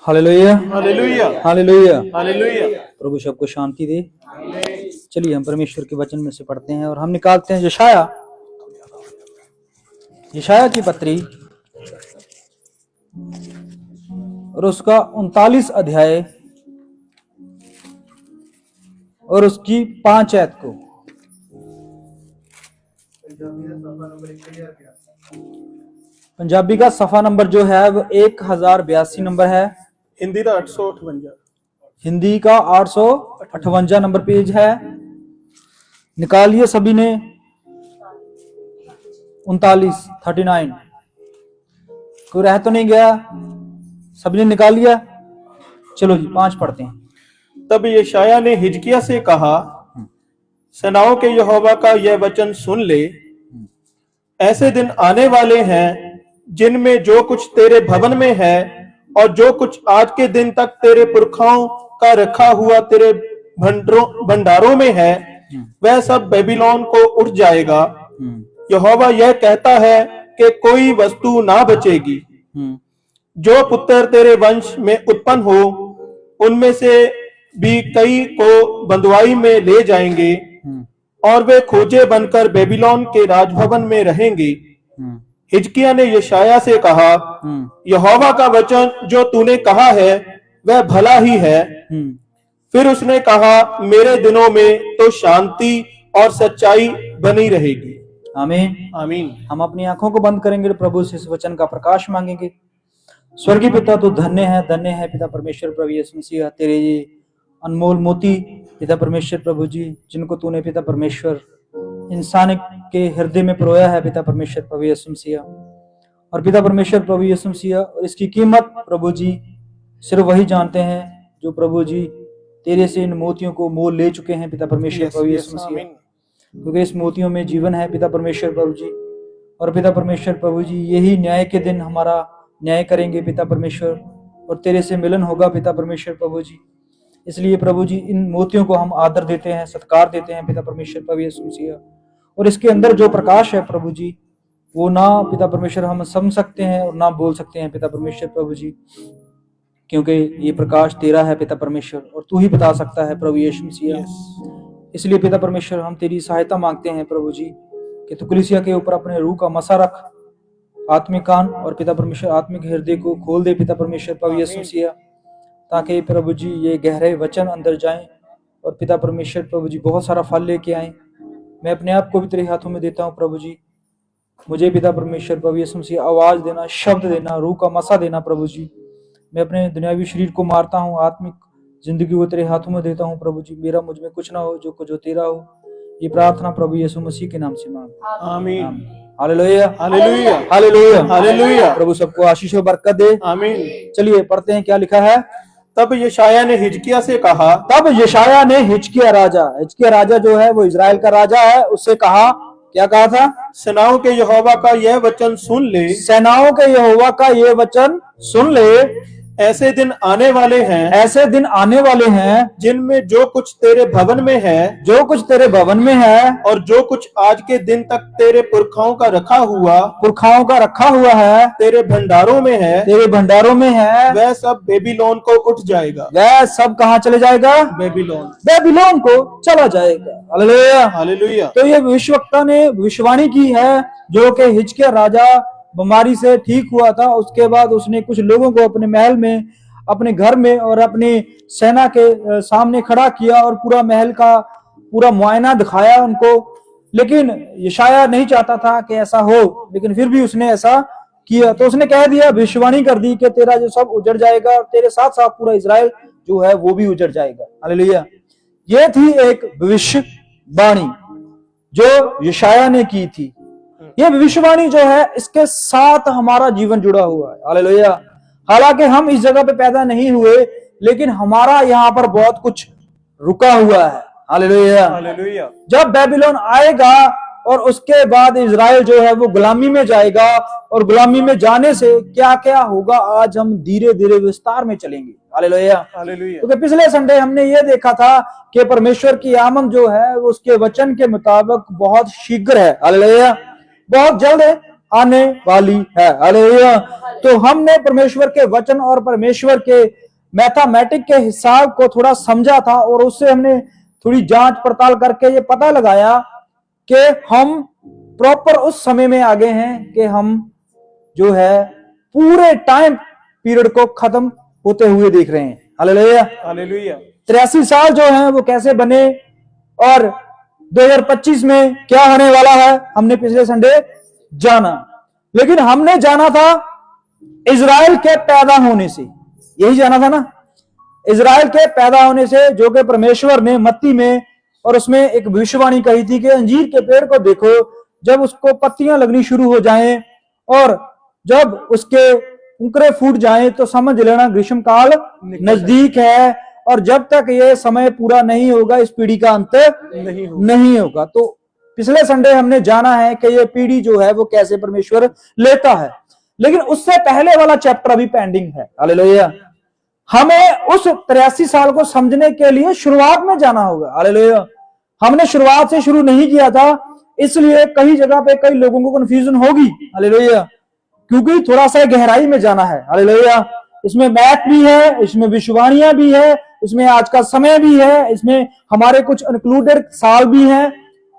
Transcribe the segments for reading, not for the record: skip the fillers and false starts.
Hallelujah हालेलुया हालेलुया। हालेलुया। प्रभु सबको शांति दे। चलिए हम परमेश्वर के वचन में से पढ़ते हैं और हम निकालते हैं यशाया की पत्री और उसका 39 अध्याय और उसकी 5 आयत को। पंजाबी का सफा नंबर जो है वो 1082 नंबर है। हिंदी का 858। हिंदी का 858 नंबर पेज है। निकालिए सभी ने 39 कोई रह तो नहीं गया, सभी ने निकाल लिया। चलो जी 5 पढ़ते हैं। तब यशाया ने हिजकिय्याह से कहा, सेनाओं के यहोवा का यह वचन सुन ले, ऐसे दिन आने वाले हैं जिनमें जो कुछ तेरे भवन में है और जो कुछ आज के दिन तक तेरे पुरखाओं का रखा हुआ तेरे भंडारों में है, वह सब बेबीलोन को उठ जाएगा। यहोवा यह कहता है कि कोई वस्तु ना बचेगी। जो पुत्र तेरे वंश में उत्पन्न हो, उनमें से भी कई को बंधुआई में ले जाएंगे और वे खोजे बनकर बेबीलोन के राजभवन में रहेंगे। हिजकिय्याह ने यशाया से कहा, यहोवा का वचन जो तूने कहा है वह भला ही है। फिर उसने कहा, मेरे दिनों में तो शांति और सच्चाई बनी रहेगी। आमीन आमीन। हम अपनी आंखों को बंद करेंगे, प्रभु से इस वचन का प्रकाश मांगेंगे। स्वर्गीय पिता, तो धन्य है पिता परमेश्वर प्रभु यीशु मसीह, तेरे ये अनमोल मोती पिता परमेश्वर प्रभु जी, जिनको तूने पिता परमेश्वर इंसान के हृदय में परोया है पिता परमेश्वर प्रभु यीशु मसीह। और पिता परमेश्वर प्रभु यीशु मसीह, और इसकी कीमत प्रभु जी सिर्फ वही जानते हैं जो प्रभु जी तेरे से इन मोतियों को मोल ले चुके हैं पिता परमेश्वर प्रभु यीशु मसीह, क्योंकि इस मोतियों में जीवन है पिता परमेश्वर प्रभु जी। और पिता परमेश्वर प्रभु जी, यही न्याय के दिन हमारा न्याय करेंगे पिता परमेश्वर, और तेरे से मिलन होगा पिता परमेश्वर प्रभु जी। इसलिए प्रभु जी इन मोतियों को हम आदर देते हैं, सत्कार देते हैं पिता परमेश्वर प्रभु यीशु मसीह। और इसके अंदर जो प्रकाश है प्रभु जी, वो ना पिता परमेश्वर हम समझ सकते हैं और ना बोल सकते हैं पिता परमेश्वर प्रभु जी, क्योंकि ये प्रकाश तेरा है पिता परमेश्वर, और तू ही बता सकता है प्रभु यीशु मसीह। इसलिए पिता परमेश्वर हम तेरी सहायता मांगते हैं प्रभु जी, कि तू कलीसिया के ऊपर अपने रूह का मसा रख, आत्मिक कान और पिता परमेश्वर आत्मिक हृदय को खोल दे पिता परमेश्वर प्रभु यीशु मसीह, ताकि प्रभु जी ये गहरे वचन अंदर जाएं और पिता परमेश्वर प्रभु जी बहुत सारा फल लेके आए। मैं अपने आप को भी तेरे हाथों में देता हूँ प्रभु जी। मुझे पिता परमेश्वर प्रभु यीशु मसीह आवाज देना, शब्द देना, रूह का मसा देना प्रभु जी। मैं अपने दुनियावी शरीर को मारता हूँ, आत्मिक जिंदगी को तेरे हाथों में देता हूँ प्रभु जी। मेरा मुझ में कुछ ना हो, जो कुछ हो तेरा हो। ये प्रार्थना प्रभु यीशु मसीह के नाम से मांग, आमीन। हालेलुया हालेलुया हालेलुया हालेलुया। प्रभु सबको आशीष और बरकत दे। आमीन। चलिए पढ़ते हैं क्या लिखा है। तब यशाया ने हिजकिय्याह से कहा, तब यशाया ने हिजकिय्याह राजा जो है वो इजराइल का राजा है, उससे कहा, क्या कहा था? सेनाओं के यहोवा का यह वचन सुन ले, सेनाओं के यहोवा का ये वचन सुन ले, ऐसे दिन आने वाले हैं जिनमें जो कुछ तेरे भवन में है और जो कुछ आज के दिन तक तेरे पुरखाओं का रखा हुआ है, तेरे भंडारों में है, वह सब बेबीलोन को उठ जाएगा। वह सब कहाँ चले जाएगा? बेबीलोन को चला जाएगा। Hallelujah hallelujah. तो ये भविष्यवक्ता ने भविष्यवाणी की है, जो कि हिजकिय्याह राजा बीमारी से ठीक हुआ था। उसके बाद उसने कुछ लोगों को अपने महल में, अपने घर में और अपनी सेना के सामने खड़ा किया और पूरा महल का पूरा मुआयना दिखाया उनको। लेकिन यशाया नहीं चाहता था कि ऐसा हो, लेकिन फिर भी उसने ऐसा किया। तो उसने कह दिया, भविष्यवाणी कर दी कि तेरा जो सब उजड़ जाएगा और तेरे साथ साथ पूरा इजराइल जो है वो भी उजड़ जाएगा। हालेलुया। ये थी एक भविष्यवाणी जो यशाया ने की थी। ये भविष्यवाणी जो है, इसके साथ हमारा जीवन जुड़ा हुआ है। हालेलुया। हालांकि हम इस जगह पे पैदा नहीं हुए, लेकिन हमारा यहाँ पर बहुत कुछ रुका हुआ है। Hallelujah hallelujah. जब बेबीलोन आएगा और उसके बाद इजराइल जो है वो गुलामी में जाएगा, और गुलामी में जाने से क्या क्या होगा आज हम धीरे धीरे विस्तार में चलेंगे। Hallelujah hallelujah. क्योंकि पिछले संडे हमने ये देखा था कि परमेश्वर की आमद जो है उसके वचन के मुताबिक बहुत शीघ्र है। हालेलुया बहुत जल्द आने वाली है। हालेलुया। तो हमने परमेश्वर के वचन और परमेश्वर के मैथमेटिक के हिसाब को थोड़ा समझा था और उससे हमने थोड़ी जांच पड़ताल करके ये पता लगाया कि हम प्रॉपर उस समय में आ गए हैं कि हम जो है पूरे टाइम पीरियड को खत्म होते हुए देख रहे हैं। हालेलुया। हालेलुया। 83 साल जो हैं वो कैसे बने और 2025 में क्या होने वाला है हमने पिछले संडे जाना। लेकिन हमने जाना था इजराइल के पैदा होने से, यही जाना था ना, इजराइल के पैदा होने से, जो कि परमेश्वर ने मत्ती में और उसमें एक भविष्यवाणी कही थी कि अंजीर के पेड़ को देखो, जब उसको पत्तियां लगनी शुरू हो जाएं और जब उसके अंकुरे फूट जाएं तो समझ लेना ग्रीष्म काल नजदीक है, और जब तक ये समय पूरा नहीं होगा इस पीढ़ी का अंत नहीं होगा। तो पिछले संडे हमने जाना है कि ये पीढ़ी जो है वो कैसे परमेश्वर लेता है। लेकिन उससे पहले वाला चैप्टर अभी पेंडिंग है। हालेलुया। हमें उस 83 साल को समझने के लिए शुरुआत में जाना होगा। हालेलुया। हमने शुरुआत से शुरू नहीं किया था, इसलिए कई जगह पे कई लोगों को कंफ्यूजन होगी। हालेलुया। क्योंकि थोड़ा सा गहराई में जाना है। हालेलुया। इसमें मैथ भी है, इसमें विश्ववाणियां भी है, इसमें आज का समय भी है, इसमें हमारे कुछ इंक्लूडेड साल भी हैं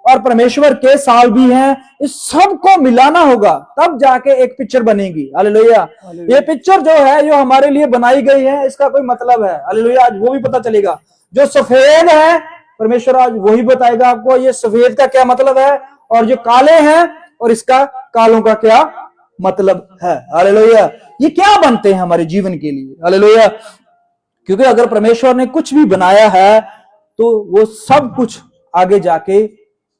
और परमेश्वर के साल भी हैं। इस सब को मिलाना होगा तब जाके एक पिक्चर बनेगी। हालेलुया। ये पिक्चर जो है जो हमारे लिए बनाई गई है, इसका कोई मतलब है। हालेलुया। आज वो भी पता चलेगा। जो सफेद है परमेश्वर आज वही बताएगा आपको ये सफेद का क्या मतलब है, और जो काले हैं और इसका कालों का क्या मतलब है। हालेलुया। ये क्या बनते हैं हमारे जीवन के लिए। हालेलुया। क्योंकि अगर परमेश्वर ने कुछ भी बनाया है तो वो सब कुछ आगे जाके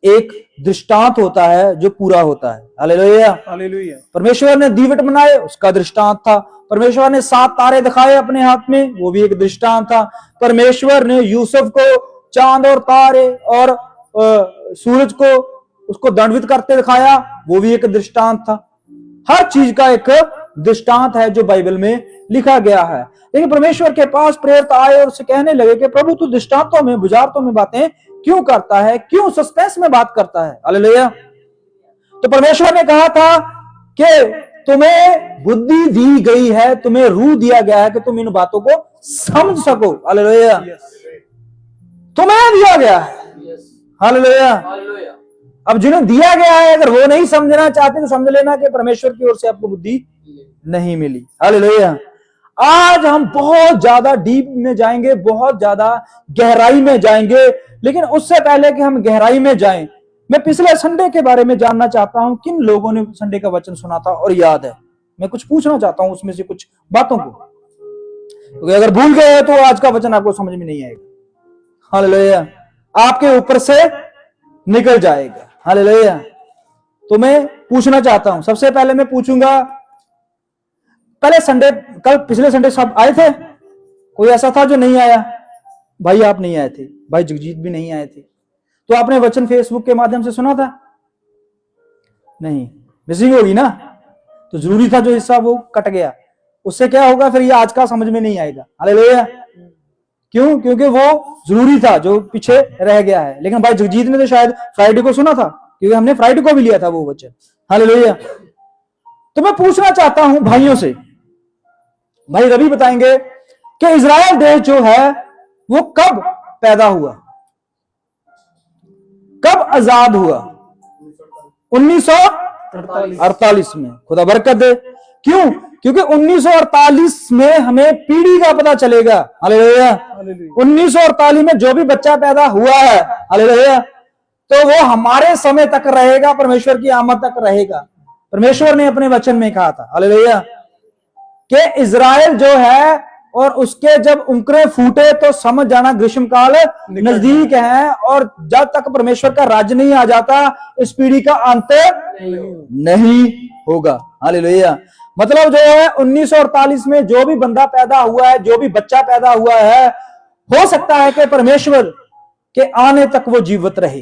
एक दृष्टांत होता है जो पूरा होता है। हालेलुया। हालेलुया। परमेश्वर ने दीवट बनाए, उसका दृष्टांत था। परमेश्वर ने 7 तारे दिखाए अपने हाथ में, वो भी एक दृष्टांत था। परमेश्वर ने यूसुफ को चांद और तारे और सूरज को उसको दंडवित करते दिखाया, वो भी एक दृष्टांत था। हर चीज का एक दृष्टांत है जो बाइबल में लिखा गया है। लेकिन परमेश्वर के पास प्रेरित आए और उसे कहने लगे कि प्रभु तू दृष्टांतों में बुझारतों में बातें क्यों करता है, क्यों सस्पेंस में बात करता है। हालेलुया। तो परमेश्वर ने कहा था कि तुम्हें बुद्धि दी गई है, तुम्हें रूह दिया गया है कि तुम इन बातों को समझ सको। हालेलुया। तुम्हें दिया गया है। हालेलुया। अब जिन्हें दिया गया है अगर वो नहीं समझना चाहते तो समझ लेना कि परमेश्वर की ओर से आपको बुद्धि नहीं मिली। हालेलुया। आज हम बहुत ज्यादा डीप में जाएंगे, बहुत ज्यादा गहराई में जाएंगे, लेकिन उससे पहले कि हम गहराई में जाएं, मैं पिछले संडे के बारे में जानना चाहता हूं। किन लोगों ने संडे का वचन सुना था और याद है? मैं कुछ पूछना चाहता हूं उसमें से कुछ बातों को, क्योंकि अगर भूल गए तो आज का वचन आपको समझ में नहीं आएगा। हालेलुया। आपके ऊपर से निकल जाएगा। हालेलुया। तो मैं पूछना चाहता हूं, सबसे पहले मैं पूछूंगा, पहले संडे कल पिछले संडे सब आए थे? कोई ऐसा था जो नहीं आया? भाई आप नहीं आए थे, भाई जगजीत भी नहीं आए थे, तो आपने वचन फेसबुक के माध्यम से सुना था? नहीं, मिसिंग होगी ना, तो जरूरी था जो हिस्सा वो कट गया, उससे क्या होगा फिर ये आज का समझ में नहीं आएगा। हालेलुया। क्यों? क्योंकि वो जरूरी था जो पीछे रह गया है। लेकिन भाई जगजीत ने तो शायद फ्राइडे को सुना था, क्योंकि हमने फ्राइडे को भी लिया था वो वचन। हालेलुया। तो मैं पूछना चाहता हूं भाइयों से, भाई रवि बताएंगे कि इजराइल देश जो है वो कब पैदा हुआ, कब आजाद हुआ? 1948 में। खुदा बरकत दे। क्यों? क्योंकि 1948 में हमें पीढ़ी का पता चलेगा। हालेलुया। 1948 में जो भी बच्चा पैदा हुआ है, हालेलुया, तो वो हमारे समय तक रहेगा, परमेश्वर की आमद तक रहेगा। परमेश्वर ने अपने वचन में कहा था, हालेलुया, कि इजराइल जो है और उसके जब अंकुरे फूटे तो समझ जाना ग्रीष्म काल नजदीक है, और जब तक परमेश्वर का राज्य नहीं आ जाता इस पीढ़ी का अंत नहीं होगा। हालेलुया। मतलब जो है 1948 में जो भी बंदा पैदा हुआ है, जो भी बच्चा पैदा हुआ है, हो सकता है कि परमेश्वर के आने तक वो जीवित रहे।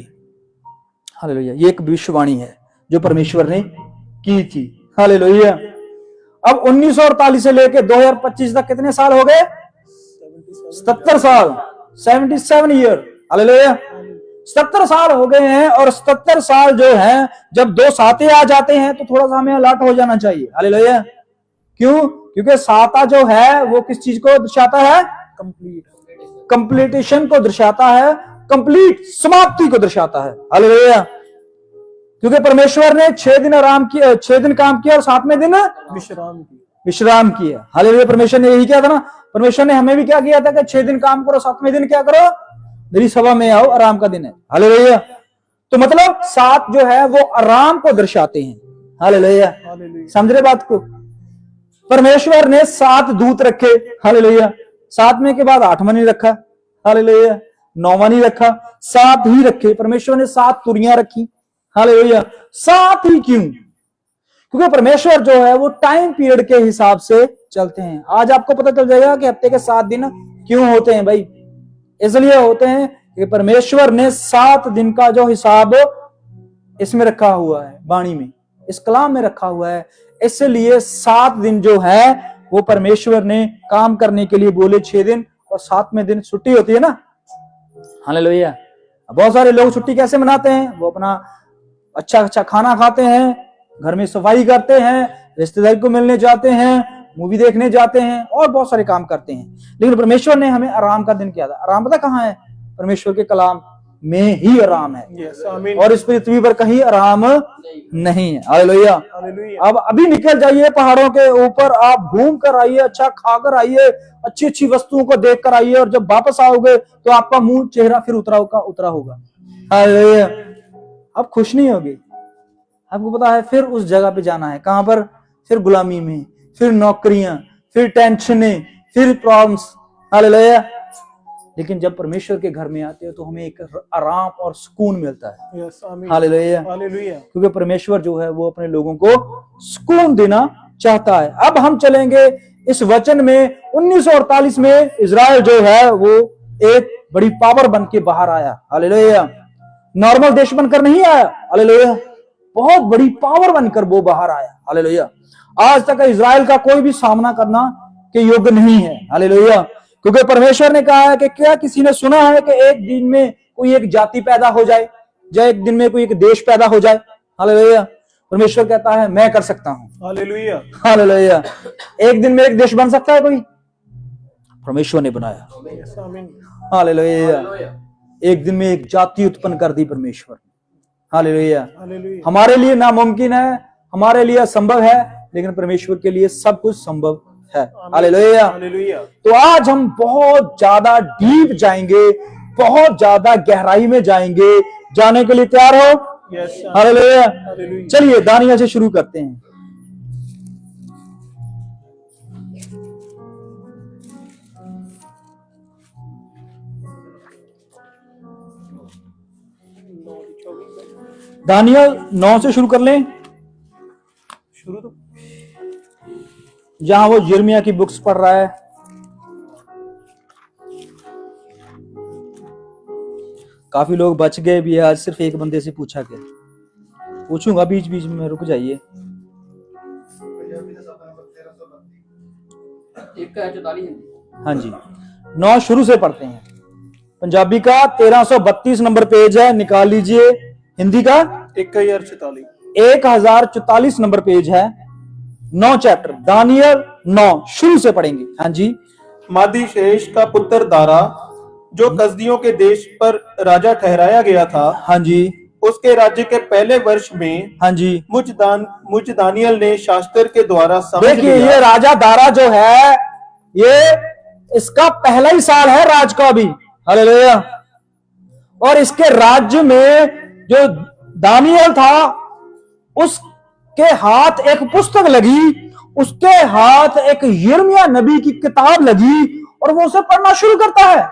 हालेलुया। ये एक भविष्यवाणी है जो परमेश्वर ने की थी। हालेलुया। अब 1948 से लेकर 2025 तक कितने साल हो गए? 77 साल, 77 ईयर। हालेलुया। 77 साल हो गए हैं, और 77 साल जो है जब 2 साते आ जाते हैं तो थोड़ा सा हमें अलर्ट हो जाना चाहिए। हालेलुया। क्यों? क्योंकि साता जो है वो किस चीज को दर्शाता है? कंप्लीटेशन को दर्शाता है, कंप्लीट समाप्ति को दर्शाता है। हालेलुया। क्योंकि परमेश्वर ने 6 दिन आराम किया, 6 दिन काम किया और 7वें दिन विश्राम किया। हालेलुया। परमेश्वर ने यही किया था ना, परमेश्वर ने हमें भी क्या किया था कि 6 दिन काम करो, 7वें दिन क्या करो? मेरी सभा में आओ, आराम का दिन है। हालेलुया। तो मतलब 7 जो है वो आराम को दर्शाते हैं। हालेलुया। समझ रहे बात को? परमेश्वर ने 7 दूत रखे। हालेलुया। 7वें के बाद 8वां नहीं रखा। हालेलुया। 9वां नहीं रखा, 7 ही रखे। परमेश्वर ने 7 तुरियां रखी। हालेलुया। 7 ही क्यों? क्योंकि परमेश्वर जो है वो टाइम पीरियड के हिसाब से चलते हैं। आज आपको पता चल जाएगा कि हफ्ते के 7 दिन क्यों होते हैं भाई। इसलिए होते हैं कि परमेश्वर ने 7 दिन का जो हिसाब इसमें रखा हुआ है, वाणी में, इस कलाम में रखा हुआ है। इसलिए 7 दिन जो है वो परमेश्वर ने काम करने के लिए बोले, 6 दिन और 7वें दिन छुट्टी होती है ना। हालेलुया। बहुत सारे लोग छुट्टी कैसे मनाते हैं? वो अपना अच्छा अच्छा खाना खाते हैं, घर में सफाई करते हैं, रिश्तेदार को मिलने जाते हैं, मूवी देखने जाते हैं और बहुत सारे काम करते हैं। लेकिन परमेश्वर ने हमें आराम का दिन किया था। आराम पता कहाँ है? परमेश्वर के कलाम में ही आराम है। और इस पृथ्वी पर कहीं आराम नहीं है। हालेलुया। अब अभी निकल जाइए पहाड़ों के ऊपर, आप घूम कर आइए, अच्छा खाकर आइए, अच्छी अच्छी वस्तुओं को देख कर आइए, और जब वापस आओगे तो आपका मुंह चेहरा फिर उतरा होगा। हालेलुया। अब खुश नहीं होगी। आपको पता है फिर उस जगह पे जाना है, कहां पर? फिर गुलामी में, फिर नौकरियां, फिर टेंशनें, फिर प्रॉब्लम्स। हालेलुया। लेकिन जब परमेश्वर के घर में आते हो तो हमें एक आराम और सुकून मिलता है। हालेलुया। क्योंकि परमेश्वर जो है वो अपने लोगों को सुकून देना चाहता है। अब हम चलेंगे इस वचन में। 1948 में इजराइल जो है वो एक बड़ी पावर बन के बाहर आया। हालेलुया। नॉर्मल देश बनकर नहीं आया। हालेलुया। बहुत बड़ी पावर बनकर वो बाहर आया। हालेलुया। आज तक इजराइल का कोई भी सामना करना के योग्य नहीं है। हालेलुया। क्योंकि परमेश्वर ने कहा है कि क्या किसी ने सुना है कि एक दिन में कोई एक जाति पैदा हो जाए, या एक दिन में कोई एक देश पैदा हो जाए? हालेलुया। परमेश्वर कहता है मैं कर सकता हूं। हालेलुया। हालेलुया। एक दिन में एक देश बन सकता है कोई? परमेश्वर ने बनाया। हालेलुया। एक दिन में एक जाति उत्पन्न कर दी परमेश्वर। हालेलुया। हमारे लिए नामुमकिन है, हमारे लिए असंभव है, लेकिन परमेश्वर के लिए सब कुछ संभव है। हालेलुया। तो आज हम बहुत ज्यादा डीप जाएंगे, बहुत ज्यादा गहराई में जाएंगे। जाने के लिए तैयार हो? हालेलुया। चलिए दानियल से शुरू करते हैं। दानियल 9 से शुरू कर लें। शुरू तो जहां वो यिर्मयाह की बुक्स पढ़ रहा है। काफी लोग बच गए भी। आज सिर्फ एक बंदे से पूछा गया। पूछूंगा बीच बीच में, रुक जाइए। हाँ जी, 9 शुरू से पढ़ते हैं। पंजाबी का 1332 नंबर पेज है, निकाल लीजिए। हिंदी का 1044 नंबर पेज है। 9 चैप्टर दानियल 9 शुरू से पढ़ेंगे। हाँ जी। मादी शेष का पुत्र दारा, जो कसदियों के देश पर राजा ठहराया गया था, हाँ जी, उसके राज्य के पहले वर्ष में, हाँ जी, मुझ दानियल ने शास्त्र के द्वारा समझ देखिए लिया। ये राजा दारा जो है, ये इसका पहला ही साल है राज का भी। हालेलुया। और इसके राज्य में जो दानियल था, उसके हाथ एक पुस्तक लगी, उसके हाथ एक यिर्मयाह नबी की किताब लगी, और वो उसे पढ़ना शुरू करता है।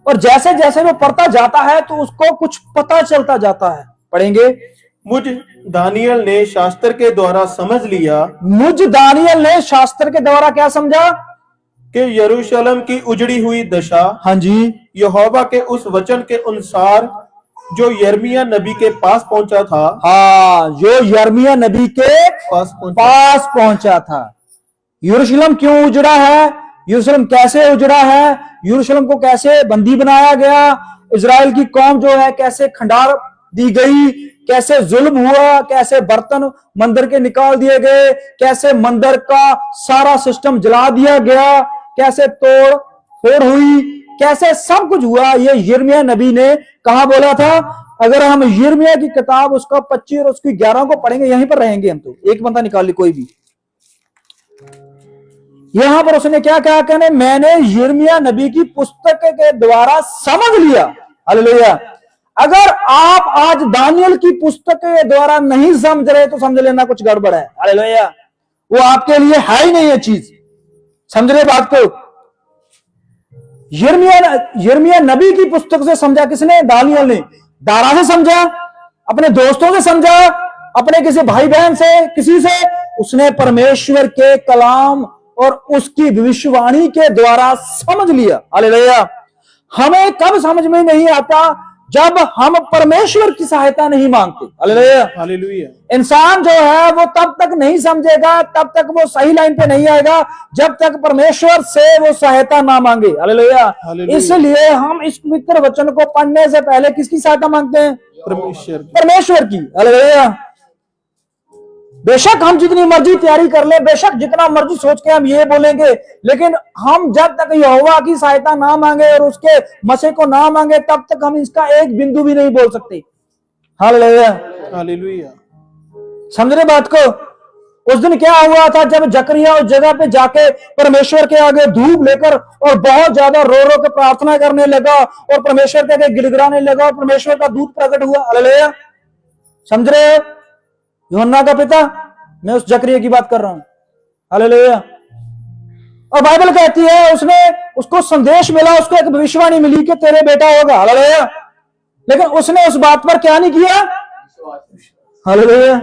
और जैसे जैसे वो पढ़ता जाता है तो उसको कुछ पता चलता जाता है। पढ़ेंगे। मुझ दानियल ने शास्त्र के द्वारा समझ लिया। मुझ दानियल ने शास्त्र के द्वारा क्या समझा? कि यरूशलेम की उजड़ी हुई दशा, हाँ जी, यहोवा के उस वचन के अनुसार जो यिर्मयाह नबी के पास पहुंचा था। हाँ, जो यिर्मयाह नबी के पास पहुंचा था। यरूशलेम क्यों उजड़ा है? यरूशलेम कैसे उजड़ा है? यरूशलेम को कैसे बंदी बनाया गया? इजराइल की कौम जो है कैसे खंडार दी गई, कैसे जुल्म हुआ, कैसे बर्तन मंदिर के निकाल दिए गए, कैसे मंदिर का सारा सिस्टम जला दिया गया, कैसे तोड़ फोड़ हुई, कैसे सब कुछ हुआ। ये यिर्मयाह नबी ने कहा बोला था। अगर हम यिर्मयाह की किताब उसका 25 और उसकी 11 को पढ़ेंगे, यहीं पर रहेंगे हम। तो एक बंदा निकाल ली कोई भी। यहां पर उसने क्या कहा, कहने मैंने यिर्मयाह नबी की पुस्तक के द्वारा समझ लिया। हालेलुया। अगर आप आज दानियल की पुस्तक के द्वारा नहीं समझ रहे तो समझ लेना कुछ गड़बड़ है। हालेलुया। वो आपके लिए है ही नहीं ये चीज। समझ रहे बात को? यिर्मयाह नबी की पुस्तक से समझा किसने? दानियल ने। दारा से समझा, अपने दोस्तों से समझा, अपने किसी भाई बहन से, किसी से उसने परमेश्वर के कलाम और उसकी भविष्यवाणी के द्वारा समझ लिया। हालेलुया। हमें कब समझ में नहीं आता? जब हम परमेश्वर की सहायता नहीं मांगते। हालेलुया। हालेलुया। इंसान जो है वो तब तक नहीं समझेगा, तब तक वो सही लाइन पे नहीं आएगा जब तक परमेश्वर से वो सहायता ना मांगे। हालेलुया। इसलिए हम इस पवित्र वचन को पढ़ने से पहले किसकी सहायता मांगते हैं? परमेश्वर की। हालेलुया। बेशक हम जितनी मर्जी तैयारी कर ले, बेशक जितना मर्जी सोच के हम ये बोलेंगे, लेकिन हम जब तक यहोवा की सहायता ना मांगे और उसके मसीह को ना मांगे, तब तक हम इसका एक बिंदु भी नहीं बोल सकते। हालेलुया। हालेलुया। समझ रहे बात को? उस दिन क्या हुआ था जब जकरिया उस जगह पे जाके परमेश्वर के आगे धूप लेकर और बहुत ज्यादा रो रो के प्रार्थना करने लगा और परमेश्वर के आगे गिड़गिड़ाने लगा और परमेश्वर का दूत प्रकट हुआ। हालेलुया। समझ रहे हो? यूहन्ना का पिता, मैं उस जकरिया की बात कर रहा हूं। हालेलुया। और बाइबल कहती है उसको संदेश मिला, उसको एक भविष्यवाणी मिली कि तेरे बेटा होगा। हालेलुया। लेकिन उसने उस बात पर क्या नहीं किया? हालेलुया।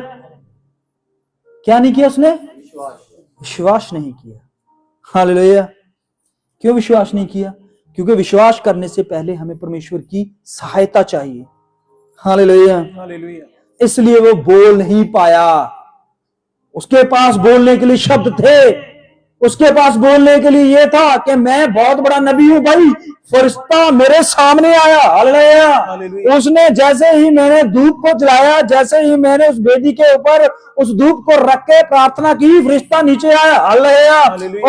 क्या नहीं किया उसने? विश्वास नहीं किया। हालेलुया। क्यों विश्वास नहीं किया? क्योंकि विश्वास करने से पहले हमें परमेश्वर की सहायता चाहिए। हालेलुया। हालेलुया। इसलिए वो बोल नहीं पाया। उसके पास बोलने के लिए शब्द थे, उसके पास बोलने के लिए ये था कि मैं बहुत बड़ा नबी हूं भाई, फरिश्ता मेरे सामने आया। हालेलुया। उसने जैसे ही मैंने धूप को जलाया, जैसे ही मैंने उस वेदी के ऊपर उस धूप को रख के प्रार्थना की, फरिश्ता नीचे आया। हालेलुया।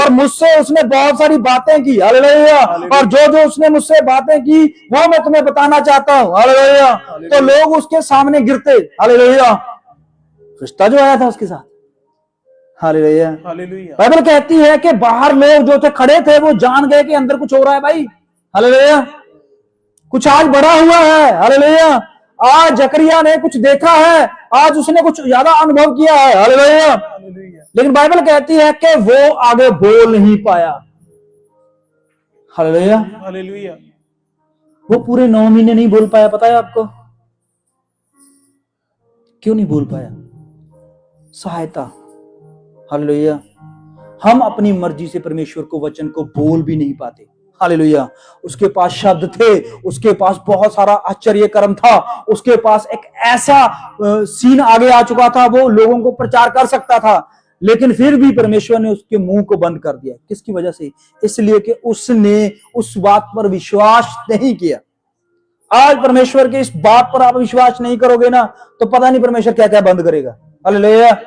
और मुझसे उसने बहुत सारी बातें की। हालेलुया। और जो जो उसने मुझसे बातें की वो मैं तुम्हें बताना चाहता हूं। हालेलुया। तो लोग उसके सामने गिरते। हालेलुया। फरिश्ता जो आया था उसके साथ। हालेलुया। हालेलुया। बाइबल कहती है कि बाहर लोग जो थे खड़े थे वो जान गए कि अंदर कुछ हो रहा है भाई। हालेलुया। कुछ आज बड़ा हुआ है। हालेलुया। आज जकरिया ने कुछ देखा है, आज उसने कुछ ज्यादा अनुभव किया है। हालेलुया। लेकिन बाइबल कहती है कि वो आगे बोल नहीं पाया। हालेलुया। हालेलुया। वो पूरे 9 महीने नहीं बोल पाया। पता है आपको क्यों नहीं बोल पाया? सहायता। हालेलुया। हम अपनी मर्जी से परमेश्वर को वचन को बोल भी नहीं पाते। हालेलुया। उसके पास शब्द थे, उसके पास बहुत सारा आश्चर्य कर्म था, उसके पास एक ऐसा सीन आगे आ चुका था, वो लोगों को प्रचार कर सकता था, लेकिन फिर भी परमेश्वर ने उसके मुंह को बंद कर दिया। किसकी वजह से? इसलिए कि उसने उस बात पर विश्वास नहीं किया। आज परमेश्वर के इस बात पर आप विश्वास नहीं करोगे ना, तो पता नहीं परमेश्वर क्या क्या बंद करेगा। हालेलुया।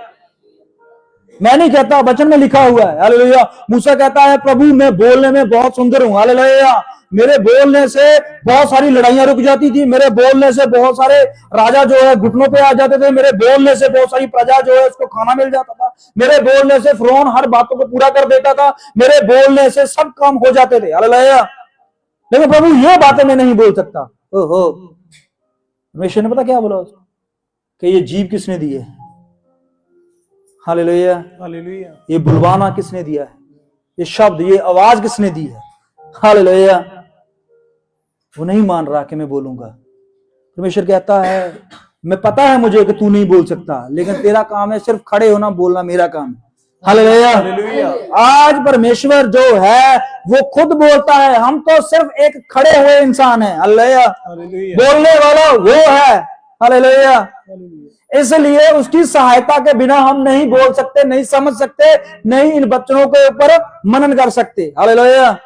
मैं नहीं कहता, वचन में लिखा हुआ है। हालेलुया। मूसा कहता है प्रभु मैं बोलने में बहुत सुंदर हूं। हालेलुया। मेरे बोलने से बहुत सारी लड़ाइयां रुक जाती थी, मेरे बोलने से बहुत सारे राजा जो है घुटनों पे आ जाते थे, मेरे बोलने से बहुत सारी प्रजा जो है उसको खाना मिल जाता था, मेरे बोलने से फिरौन हर बातों को पूरा कर देता था, मेरे बोलने से सब काम हो जाते थे। हालेलुया। लेकिन प्रभु ये बातें मैं नहीं बोल सकता। ओहो। परमेश्वर ने पता क्या बोला उसको? कि ये जीभ किसने दी है? हालेलुया। हालेलुया। ये बुलवाना किसने दिया है? ये शब्द, ये आवाज किसने दी है? हालेलुया। वो नहीं मान रहा कि मैं बोलूंगा। परमेश्वर कहता है मैं पता है मुझे कि तू नहीं बोल सकता, लेकिन तेरा काम है सिर्फ खड़े होना, बोलना मेरा काम है। हालेलुया। आज परमेश्वर जो है वो खुद बोलता है, हम तो सिर्फ एक खड़े हुए इंसान है। हालेलुया। बोलने वाला वो है। हालेलुया। इसलिए उसकी सहायता के बिना हम नहीं बोल सकते, नहीं समझ सकते, नहीं इन बच्चों के ऊपर मनन कर सकते। हालेलुया।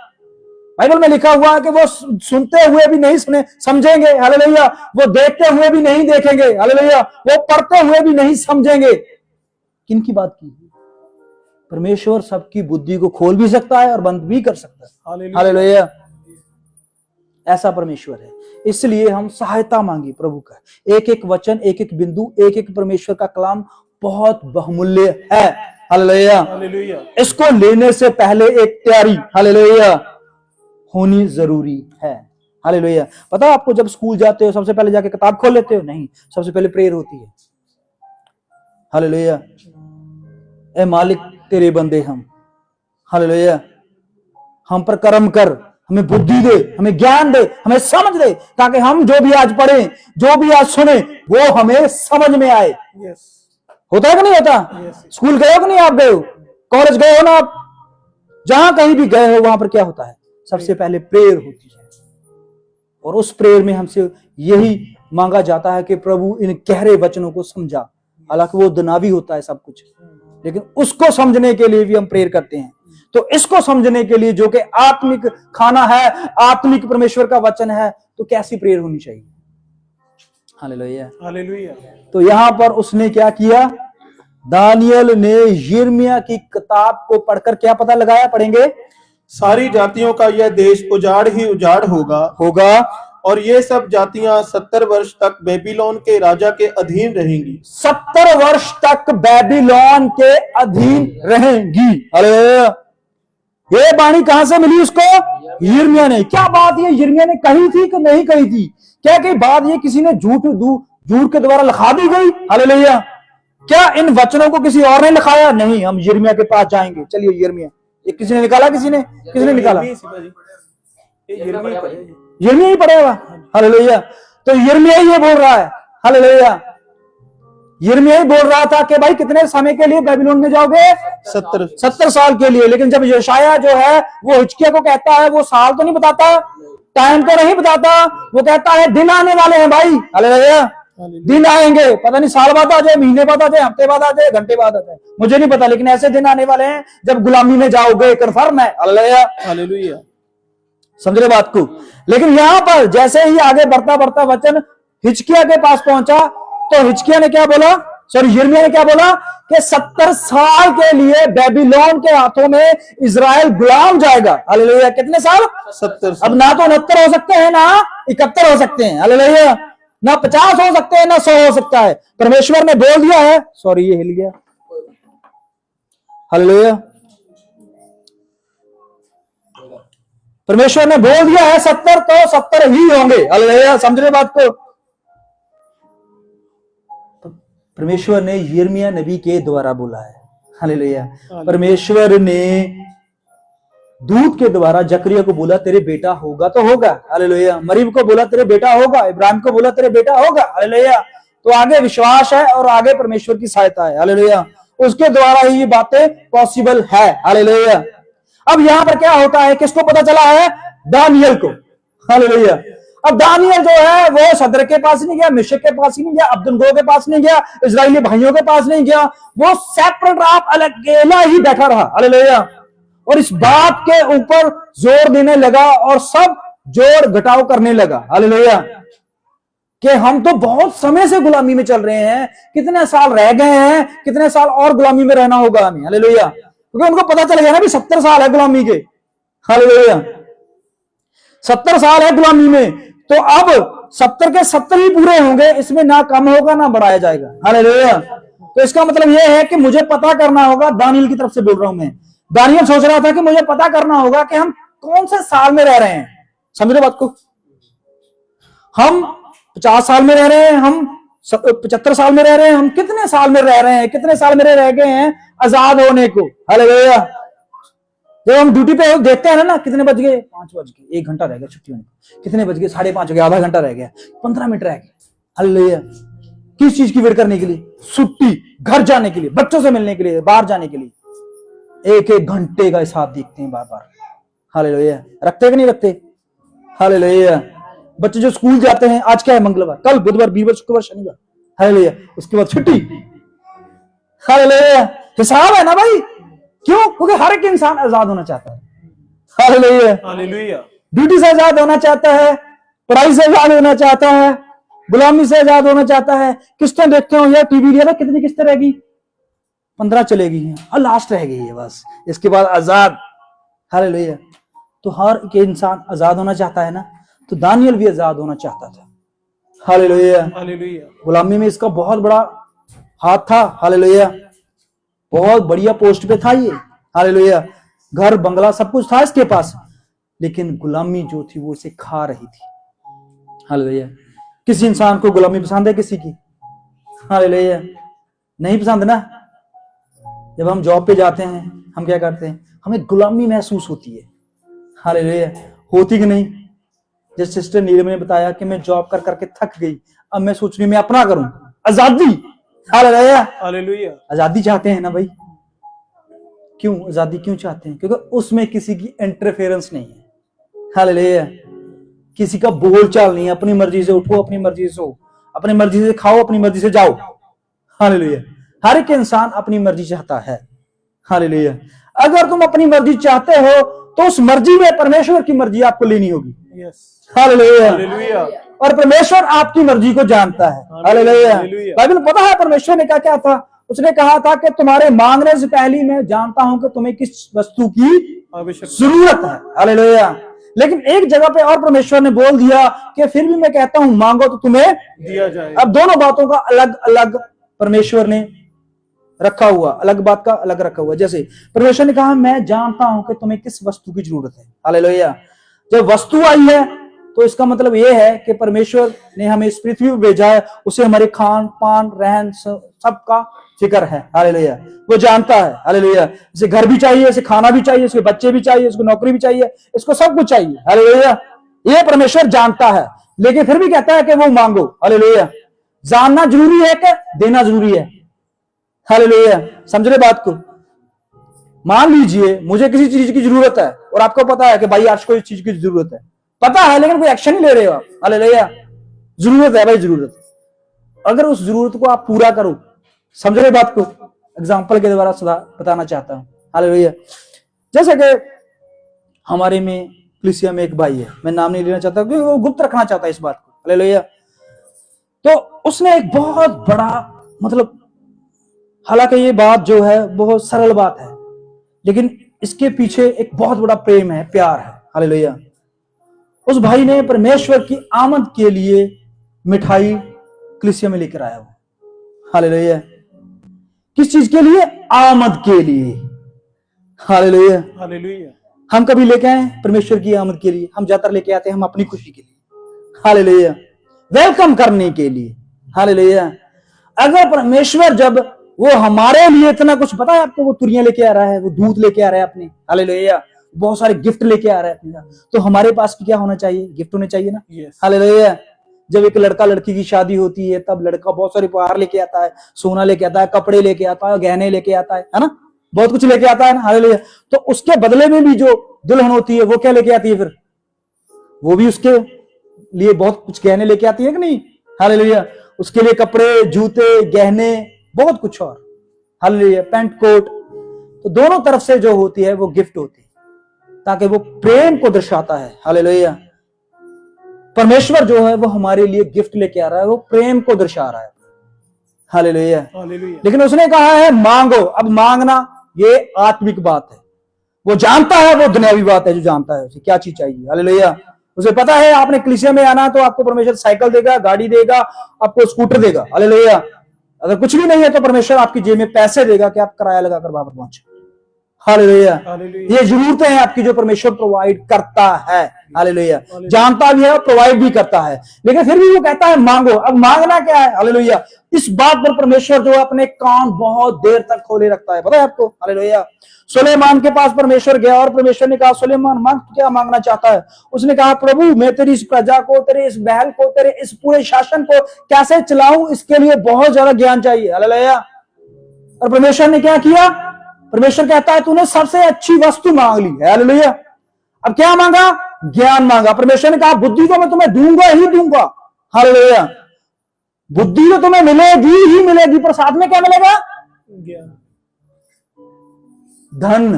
बाइबल में लिखा हुआ है कि वो सुनते हुए भी नहीं सुने समझेंगे, हालेलुया। वो देखते हुए भी नहीं देखेंगे, हालेलुया। वो पढ़ते हुए भी नहीं समझेंगे। किनकी बात की? परमेश्वर सबकी बुद्धि को खोल भी सकता है और बंद भी कर सकता है, हालेलुया। ऐसा परमेश्वर है। इसलिए हम सहायता मांगी प्रभु का। एक एक वचन, एक एक बिंदु, एक एक परमेश्वर का कलाम बहुत बहुमूल्य है, हालेलुया। इसको लेने से पहले एक तैयारी, हालेलुया, होनी जरूरी है, हालेलुया। पता है आपको, जब स्कूल जाते हो सबसे पहले जाके किताब खोल लेते हो? नहीं, सबसे पहले प्रेयर होती है, हालेलुया। ए मालिक तेरे बंदे हम, हालेलुया। हम पर कर्म कर, हमें बुद्धि दे, हमें ज्ञान दे, हमें समझ दे, ताकि हम जो भी आज पढ़े, जो भी आज सुने, वो हमें समझ में आए। होता है कि नहीं होता? स्कूल गए हो कि नहीं आप गए हो? कॉलेज गए हो ना आप? जहां कहीं भी गए हो, वहां पर क्या होता है? सबसे पहले प्रेयर होती है। और उस प्रेयर में हमसे यही मांगा जाता है कि प्रभु इन गहरे वचनों को समझा। हालांकि वो दुनावी होता है सब कुछ, लेकिन उसको समझने के लिए भी हम प्रेयर करते हैं। तो इसको समझने के लिए, जो कि आत्मिक खाना है, आत्मिक परमेश्वर का वचन है, तो कैसी प्रेयर होनी चाहिए? Hallelujah, hallelujah. तो यहां पर उसने क्या किया? दानियल ने यिर्मयाह की किताब को पढ़कर क्या पता लगाया? पढ़ेंगे। सारी जातियों का यह देश उजाड़ ही उजाड़ होगा और ये सब जातियां 70 वर्ष तक बेबीलोन के राजा के अधीन रहेंगी। 70 वर्ष तक बेबीलोन के अधीन रहेंगी, हालेलुया। ये वाणी कहां से मिली उसको? यिर्मयाह ने। क्या बात ये यिर्मयाह ने कही थी कि नहीं कही थी? क्या कही बात ये किसी ने झूठ के द्वारा लिखा दी गई? हालेलुया। क्या इन वचनों को किसी और ने लिखाया? नहीं। हम यिर्मयाह के पास जाएंगे। चलिए यिर्मयाह, ये किसी ने निकाला? किसी ने निकाला? यिर्मयाह ही पढ़ेगा, हालेलुया। तो यिर्मयाह ये बोल रहा है, हालेलुया। यिर्मयाह ही बोल रहा था कि भाई कितने समय के लिए बेबीलोन में जाओगे? 70 साल के लिए। लेकिन जब यशायाह जो है वो हिजकिय्याह को कहता है, वो साल तो नहीं बताता, टाइम तो नहीं बताता, वो कहता है दिन आने वाले हैं भाई, हालेलुया। दिन आएंगे, पता नहीं साल बाद आ जाए, महीने बाद आ जाए, हफ्ते बाद आ जाए, घंटे बाद आ जाए, मुझे नहीं पता, लेकिन ऐसे दिन आने वाले हैं जब गुलामी में जाओगे, कन्फर्म है, हालेलुया, हालेलुया। समझ रहे बात को? लेकिन यहां पर जैसे ही आगे बढ़ता बढ़ता वचन हिजकिय्याह के पास पहुंचा, तो हिजकिय्याह ने क्या बोला? यिर्मयाह ने क्या बोला कि 70 साल के लिए बेबीलोन के हाथों में इजराइल गुलाम जाएगा, हालेलुया। कितने साल? 70। अब ना तो 69 हो सकते हैं, ना 71 हो सकते हैं, हालेलुया। ना 50 हो सकते हैं, ना 100 हो सकता है। परमेश्वर ने बोल दिया है। सॉरी, ये हिल गया, हालेलुया। परमेश्वर ने बोल दिया है 70, तो 70 ही होंगे, हालेलुया। समझ रहे बात को? परमेश्वर ने यिर्मयाह नबी के द्वारा बोला है, हालेलुया। परमेश्वर ने दूत के द्वारा जकरिया को बोला तेरे बेटा होगा तो होगा, हालेलुया। मरियम को बोला तेरे बेटा होगा, इब्राहिम को बोला तेरे बेटा होगा, हालेलुया। तो आगे विश्वास है और आगे परमेश्वर की सहायता है, हालेलुया। उसके द्वारा ही ये बातें पॉसिबल है, हालेलुया। अब यहां पर क्या होता है? किसको पता चला है? दानियल को, हालेलुया। अब दानियल जो है वो सदर के पास नहीं गया, मिशक के पास नहीं गया, अब्दुल्गो के पास नहीं गया, इजरायली भाइयों के पास नहीं गया, वो सेपरेट आप अकेला ही बैठा रहा, हालेलुया। और इस बात के ऊपर जोर देने लगा और सब जोड़ घटाव करने लगा, हालेलुया, कि हम तो बहुत समय से गुलामी में चल रहे हैं, कितने साल रह गए हैं, कितने साल और गुलामी में रहना होगा हमें, हालेलुया। क्योंकि उनको पता चल गया ना भी 70 साल है गुलामी के, हालेलुया। 70 साल है गुलामी में, तो अब 70 के 70 ही पूरे होंगे, इसमें ना कम होगा ना बढ़ाया जाएगा, हालेलुया। तो इसका मतलब यह है कि मुझे पता करना होगा, दानियल की तरफ से बोल रहा हूं मैं। दानियल सोच रहा था कि मुझे पता करना होगा कि हम कौन से साल में रह रहे हैं। समझ रहे बात को? हम 50 साल में रह रहे हैं, हम 75 साल में रह रहे हैं, हम कितने साल में रह रहे हैं, कितने साल में रह गए हैं आजाद होने को, हालेलुया। जब हम ड्यूटी पे देखते हैं ना, कितने बज गए? 5 बज गए, 1 घंटा रह गया छुट्टी होने को। कितने बज गए? 5:30 हो गए, आधा घंटा रह गया, 15 मिनट रह गए, हालेलुया। किस चीज की वेट करने के लिए? छुट्टी, घर जाने के लिए, बच्चों से मिलने के लिए, बाहर जाने के लिए। 1-1 घंटे का हिसाब देखते हैं बार बार, हालेलुया। रखते कि नहीं रखते? हालेलुया। बच्चे जो स्कूल जाते हैं, आज क्या है? मंगलवार, कल बुधवार, वीरवार, शुक्रवार, शनिवार, हालेलुया। उसके बाद छुट्टी, हालेलुया। हिसाब है ना भाई? क्यों? क्योंकि हर एक इंसान आजाद होना चाहता है, हालेलुया। हालेलुया। ड्यूटी से आजाद होना चाहता है, पढ़ाई से आजाद होना चाहता है, गुलामी से आजाद होना चाहता है। किस्तें देखते हो यार, टीवी लिया था, कितनी किस्तें रहेगी? 15 चलेगी और लास्ट रह गई है बस, इसके बाद आजाद। हालेलुया। तो हर एक इंसान आजाद होना चाहता है ना, तो दानियल भी आजाद होना चाहता था। हालेलुया। हालेलुया। गुलामी में इसका बहुत बड़ा हाथ था। हालेलुया। बहुत बढ़िया पोस्ट पे था ये। हालेलुया। घर बंगला सब कुछ था इसके पास, लेकिन गुलामी जो थी वो इसे खा रही थी। हालेलुया। किसी इंसान को गुलामी पसंद है किसी की? हालेलुया। नहीं पसंद ना। जब हम जॉब पे जाते हैं हम क्या करते हैं? हमें गुलामी महसूस होती है। हालेलुया। होती कि नहीं? जैसे सिस्टर नीलम ने बताया कि मैं जॉब कर करके थक गई, अब मैं सोच रही हूं मैं अपना करूं, आजादी। हालेलुया। हालेलुया। आजादी चाहते हैं ना भाई? क्यों आजादी क्यों चाहते हैं? क्योंकि उसमें किसी की इंटरफेरेंस नहीं है। हालेलुया। किसी का बोल चाल नहीं है, अपनी मर्जी से उठो, अपनी मर्जी से सो, अपनी मर्जी से खाओ, अपनी मर्जी से जाओ। हालेलुया। हर एक इंसान अपनी मर्जी चाहता है। हालेलुया। अगर तुम अपनी मर्जी चाहते हो तो उस मर्जी में परमेश्वर की मर्जी आपको लेनी होगी। यस। हालेलुया। हालेलुया। और परमेश्वर आपकी मर्जी को जानता है। हालेलुया। हालेलुया। बाइबल में पता है परमेश्वर ने क्या क्या था? उसने कहा था कि तुम्हारे मांगने से पहले मैं जानता हूं कि तुम्हें किस वस्तु की जरूरत है। हालेलुया। लेकिन एक जगह पे और परमेश्वर ने बोल दिया कि फिर भी मैं कहता हूं मांगो तो तुम्हें दिया जाए। अब दोनों बातों का अलग अलग परमेश्वर ने रखा हुआ, अलग बात का अलग रखा हुआ। जैसे परमेश्वर ने कहा मैं जानता हूं कि तुम्हें किस वस्तु की जरूरत है। हालेलुया। जब वस्तु आई है तो इसका मतलब यह है कि परमेश्वर ने हमें इस पृथ्वी पर भेजा है, उसे हमारे खान पान रहन सबका फिक्र है। हालेलुया। वो जानता है। हालेलुया। इसे घर भी चाहिए, इसे खाना भी चाहिए, इसके बच्चे भी चाहिए, इसको नौकरी भी चाहिए, इसको सब कुछ चाहिए। हालेलुया। ये परमेश्वर जानता है, लेकिन फिर भी कहता है कि वो मांगो। हालेलुया। जानना जरूरी है कि देना जरूरी है? हालेलुया। समझ रहे बात को? मान लीजिए मुझे किसी चीज की जरूरत है और आपको पता है कि भाई आज को इस चीज की जरूरत है, पता है, लेकिन कोई एक्शन नहीं ले रहे हो आप। हालेलुया। जरूरत है भाई, जरूरत है। अगर उस जरूरत को आप पूरा करो, समझ रहे बात को? एग्जाम्पल के द्वारा सदा बताना चाहता हूं। हालेलुया। जैसे कि हमारे में कलीसिया में एक भाई है, मैं नाम नहीं लेना चाहता क्योंकि वो गुप्त रखना चाहता है इस बात को। हालेलुया। तो उसने एक बहुत बड़ा, मतलब हालांकि ये बात जो है बहुत सरल बात है, लेकिन इसके पीछे एक बहुत बड़ा प्रेम है, प्यार है। हालेलुया। उस भाई ने परमेश्वर की आमद के लिए मिठाई कलीसिया में लेकर आया वो। हालेलुया। किस चीज के लिए? आमद के लिए। हालेलुया। हालेलुया। हम कभी लेके आए परमेश्वर की आमद के लिए? हम ज्यादातर लेके आते हैं हम अपनी खुशी के लिए। हालेलुया। वेलकम करने के लिए। हालेलुया। अगर परमेश्वर जब वो हमारे लिए इतना कुछ, पता है आपको, वो तुरियां लेके आ रहा है, वो दूध लेके आ रहा है अपने, हालेलुया, बहुत सारे गिफ्ट लेके आ रहा है अपने, तो हमारे पास भी क्या होना चाहिए? गिफ्ट होने चाहिए ना। हालेलुया। जब एक लड़का लड़की की शादी होती है तब लड़का बहुत सारे उपहार लेके आता है, सोना लेके आता है, कपड़े लेके आता है, गहने लेके आता है ना, बहुत कुछ लेके आता है ना। हालेलुया। तो उसके बदले में भी जो दुल्हन होती है वो क्या लेके आती है? फिर वो भी उसके लिए बहुत कुछ गहने लेके आती है कि नहीं? हालेलुया। उसके लिए कपड़े, जूते, गहने, बहुत कुछ और। हालेलुया। पैंट कोट, तो दोनों तरफ से जो होती है वो गिफ्ट होती है, ताकि वो प्रेम को दर्शाता है। हालेलुया। परमेश्वर जो है वो हमारे लिए गिफ्ट लेके आ रहा है, वो प्रेम को दर्शा रहा है। हालेलुया। लेकिन उसने कहा है मांगो। अब मांगना ये आत्मिक बात है, वो जानता है, वो दुनियावी बात है, जो जानता है उसे क्या चीज चाहिए। हालेलुया। उसे पता है आपने कलीसिया में आना तो आपको परमेश्वर साइकिल देगा, गाड़ी देगा, आपको स्कूटर देगा। हालेलुया। अगर कुछ भी नहीं है तो परमेश्वर आपकी जेब में पैसे देगा कि आप किराया लगाकर वहां पर पहुंचे। हालेलुया। ये जरूरतें हैं आपकी जो परमेश्वर प्रोवाइड करता है। हालेलुया। जानता भी है और प्रोवाइड भी करता है, लेकिन फिर भी वो कहता है मांगो। अब मांगना क्या है? हालेलुया। इस बात पर परमेश्वर जो अपने कान बहुत देर तक खोले रखता है, पता है आपको? हालेलुया। सुलेमान के पास परमेश्वर गया और परमेश्वर ने कहा सुलेमान मांग, क्या मांगना चाहता है? उसने कहा प्रभु मैं तेरी इस प्रजा को, तेरे इस महल को, तेरे इस पूरे शासन को कैसे चलाऊं, इसके लिए बहुत ज्यादा ज्ञान चाहिए। हालेलुया। और परमेश्वर ने क्या किया? परमेश्वर कहता है तूने सबसे अच्छी वस्तु मांग ली। हालेलुया। अब क्या मांगा? ज्ञान मांगा। परमेश्वर ने कहा बुद्धि तो मैं तुम्हें दूंगा ही दूंगा। हालेलुया। बुद्धि तो तुम्हें मिलेगी ही मिलेगी, पर साथ में क्या मिलेगा? ज्ञान, धन।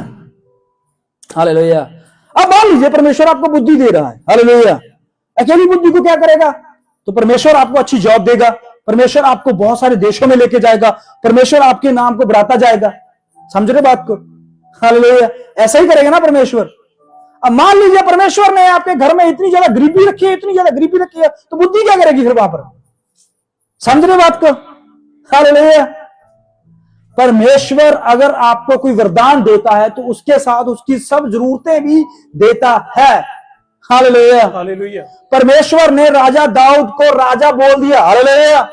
हालेलुया। अब मान लीजिए परमेश्वर आपको बुद्धि दे रहा है, हालेलुया, अकेली बुद्धि को क्या करेगा? तो परमेश्वर आपको अच्छी जॉब देगा, परमेश्वर आपको बहुत सारे देशों में लेके जाएगा, परमेश्वर आपके नाम को बढ़ाता जाएगा। समझ रहे बात को? हालेलुया, ऐसा ही करेगा ना परमेश्वर। अब मान लीजिए परमेश्वर ने आपके घर में इतनी ज्यादा गरीबी रखी है, इतनी ज्यादा गरीबी रखी है, तो बुद्धि क्या करेगी फिर वहां पर? समझ रहे बात को? हालेलुया। परमेश्वर अगर आपको कोई वरदान देता है तो उसके साथ उसकी सब जरूरतें भी देता है। Hallelujah, hallelujah. परमेश्वर ने राजा दाऊद को राजा बोल दिया, हालेलुया,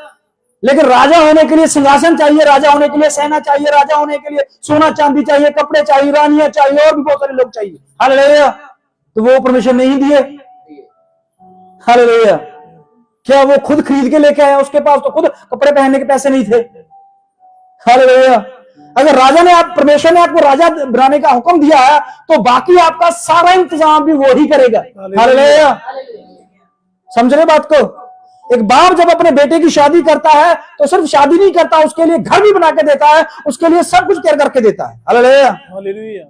लेकिन राजा होने के लिए सिंहासन चाहिए, राजा होने के लिए सेना चाहिए, राजा होने के लिए सोना चांदी चाहिए, कपड़े चाहिए, रानियां चाहिए, और भी बहुत सारे लोग चाहिए। हालेलुया, तो वो परमेश्वर नहीं दिए। हालेलुया, क्या वो खुद खरीद के लेके आया? उसके पास तो खुद कपड़े पहनने के पैसे नहीं थे। हालेलुया, अगर राजा ने परमेश्वर ने आपको राजा बनाने का हुक्म दिया है तो बाकी आपका सारा इंतजाम भी वो ही करेगा। हालेलुया, समझ रहे बात को? एक बाप जब अपने बेटे की शादी करता है तो सिर्फ शादी नहीं करता, उसके लिए घर भी बना के देता है, उसके लिए सब कुछ केयर करके देता है। Hallelujah, hallelujah.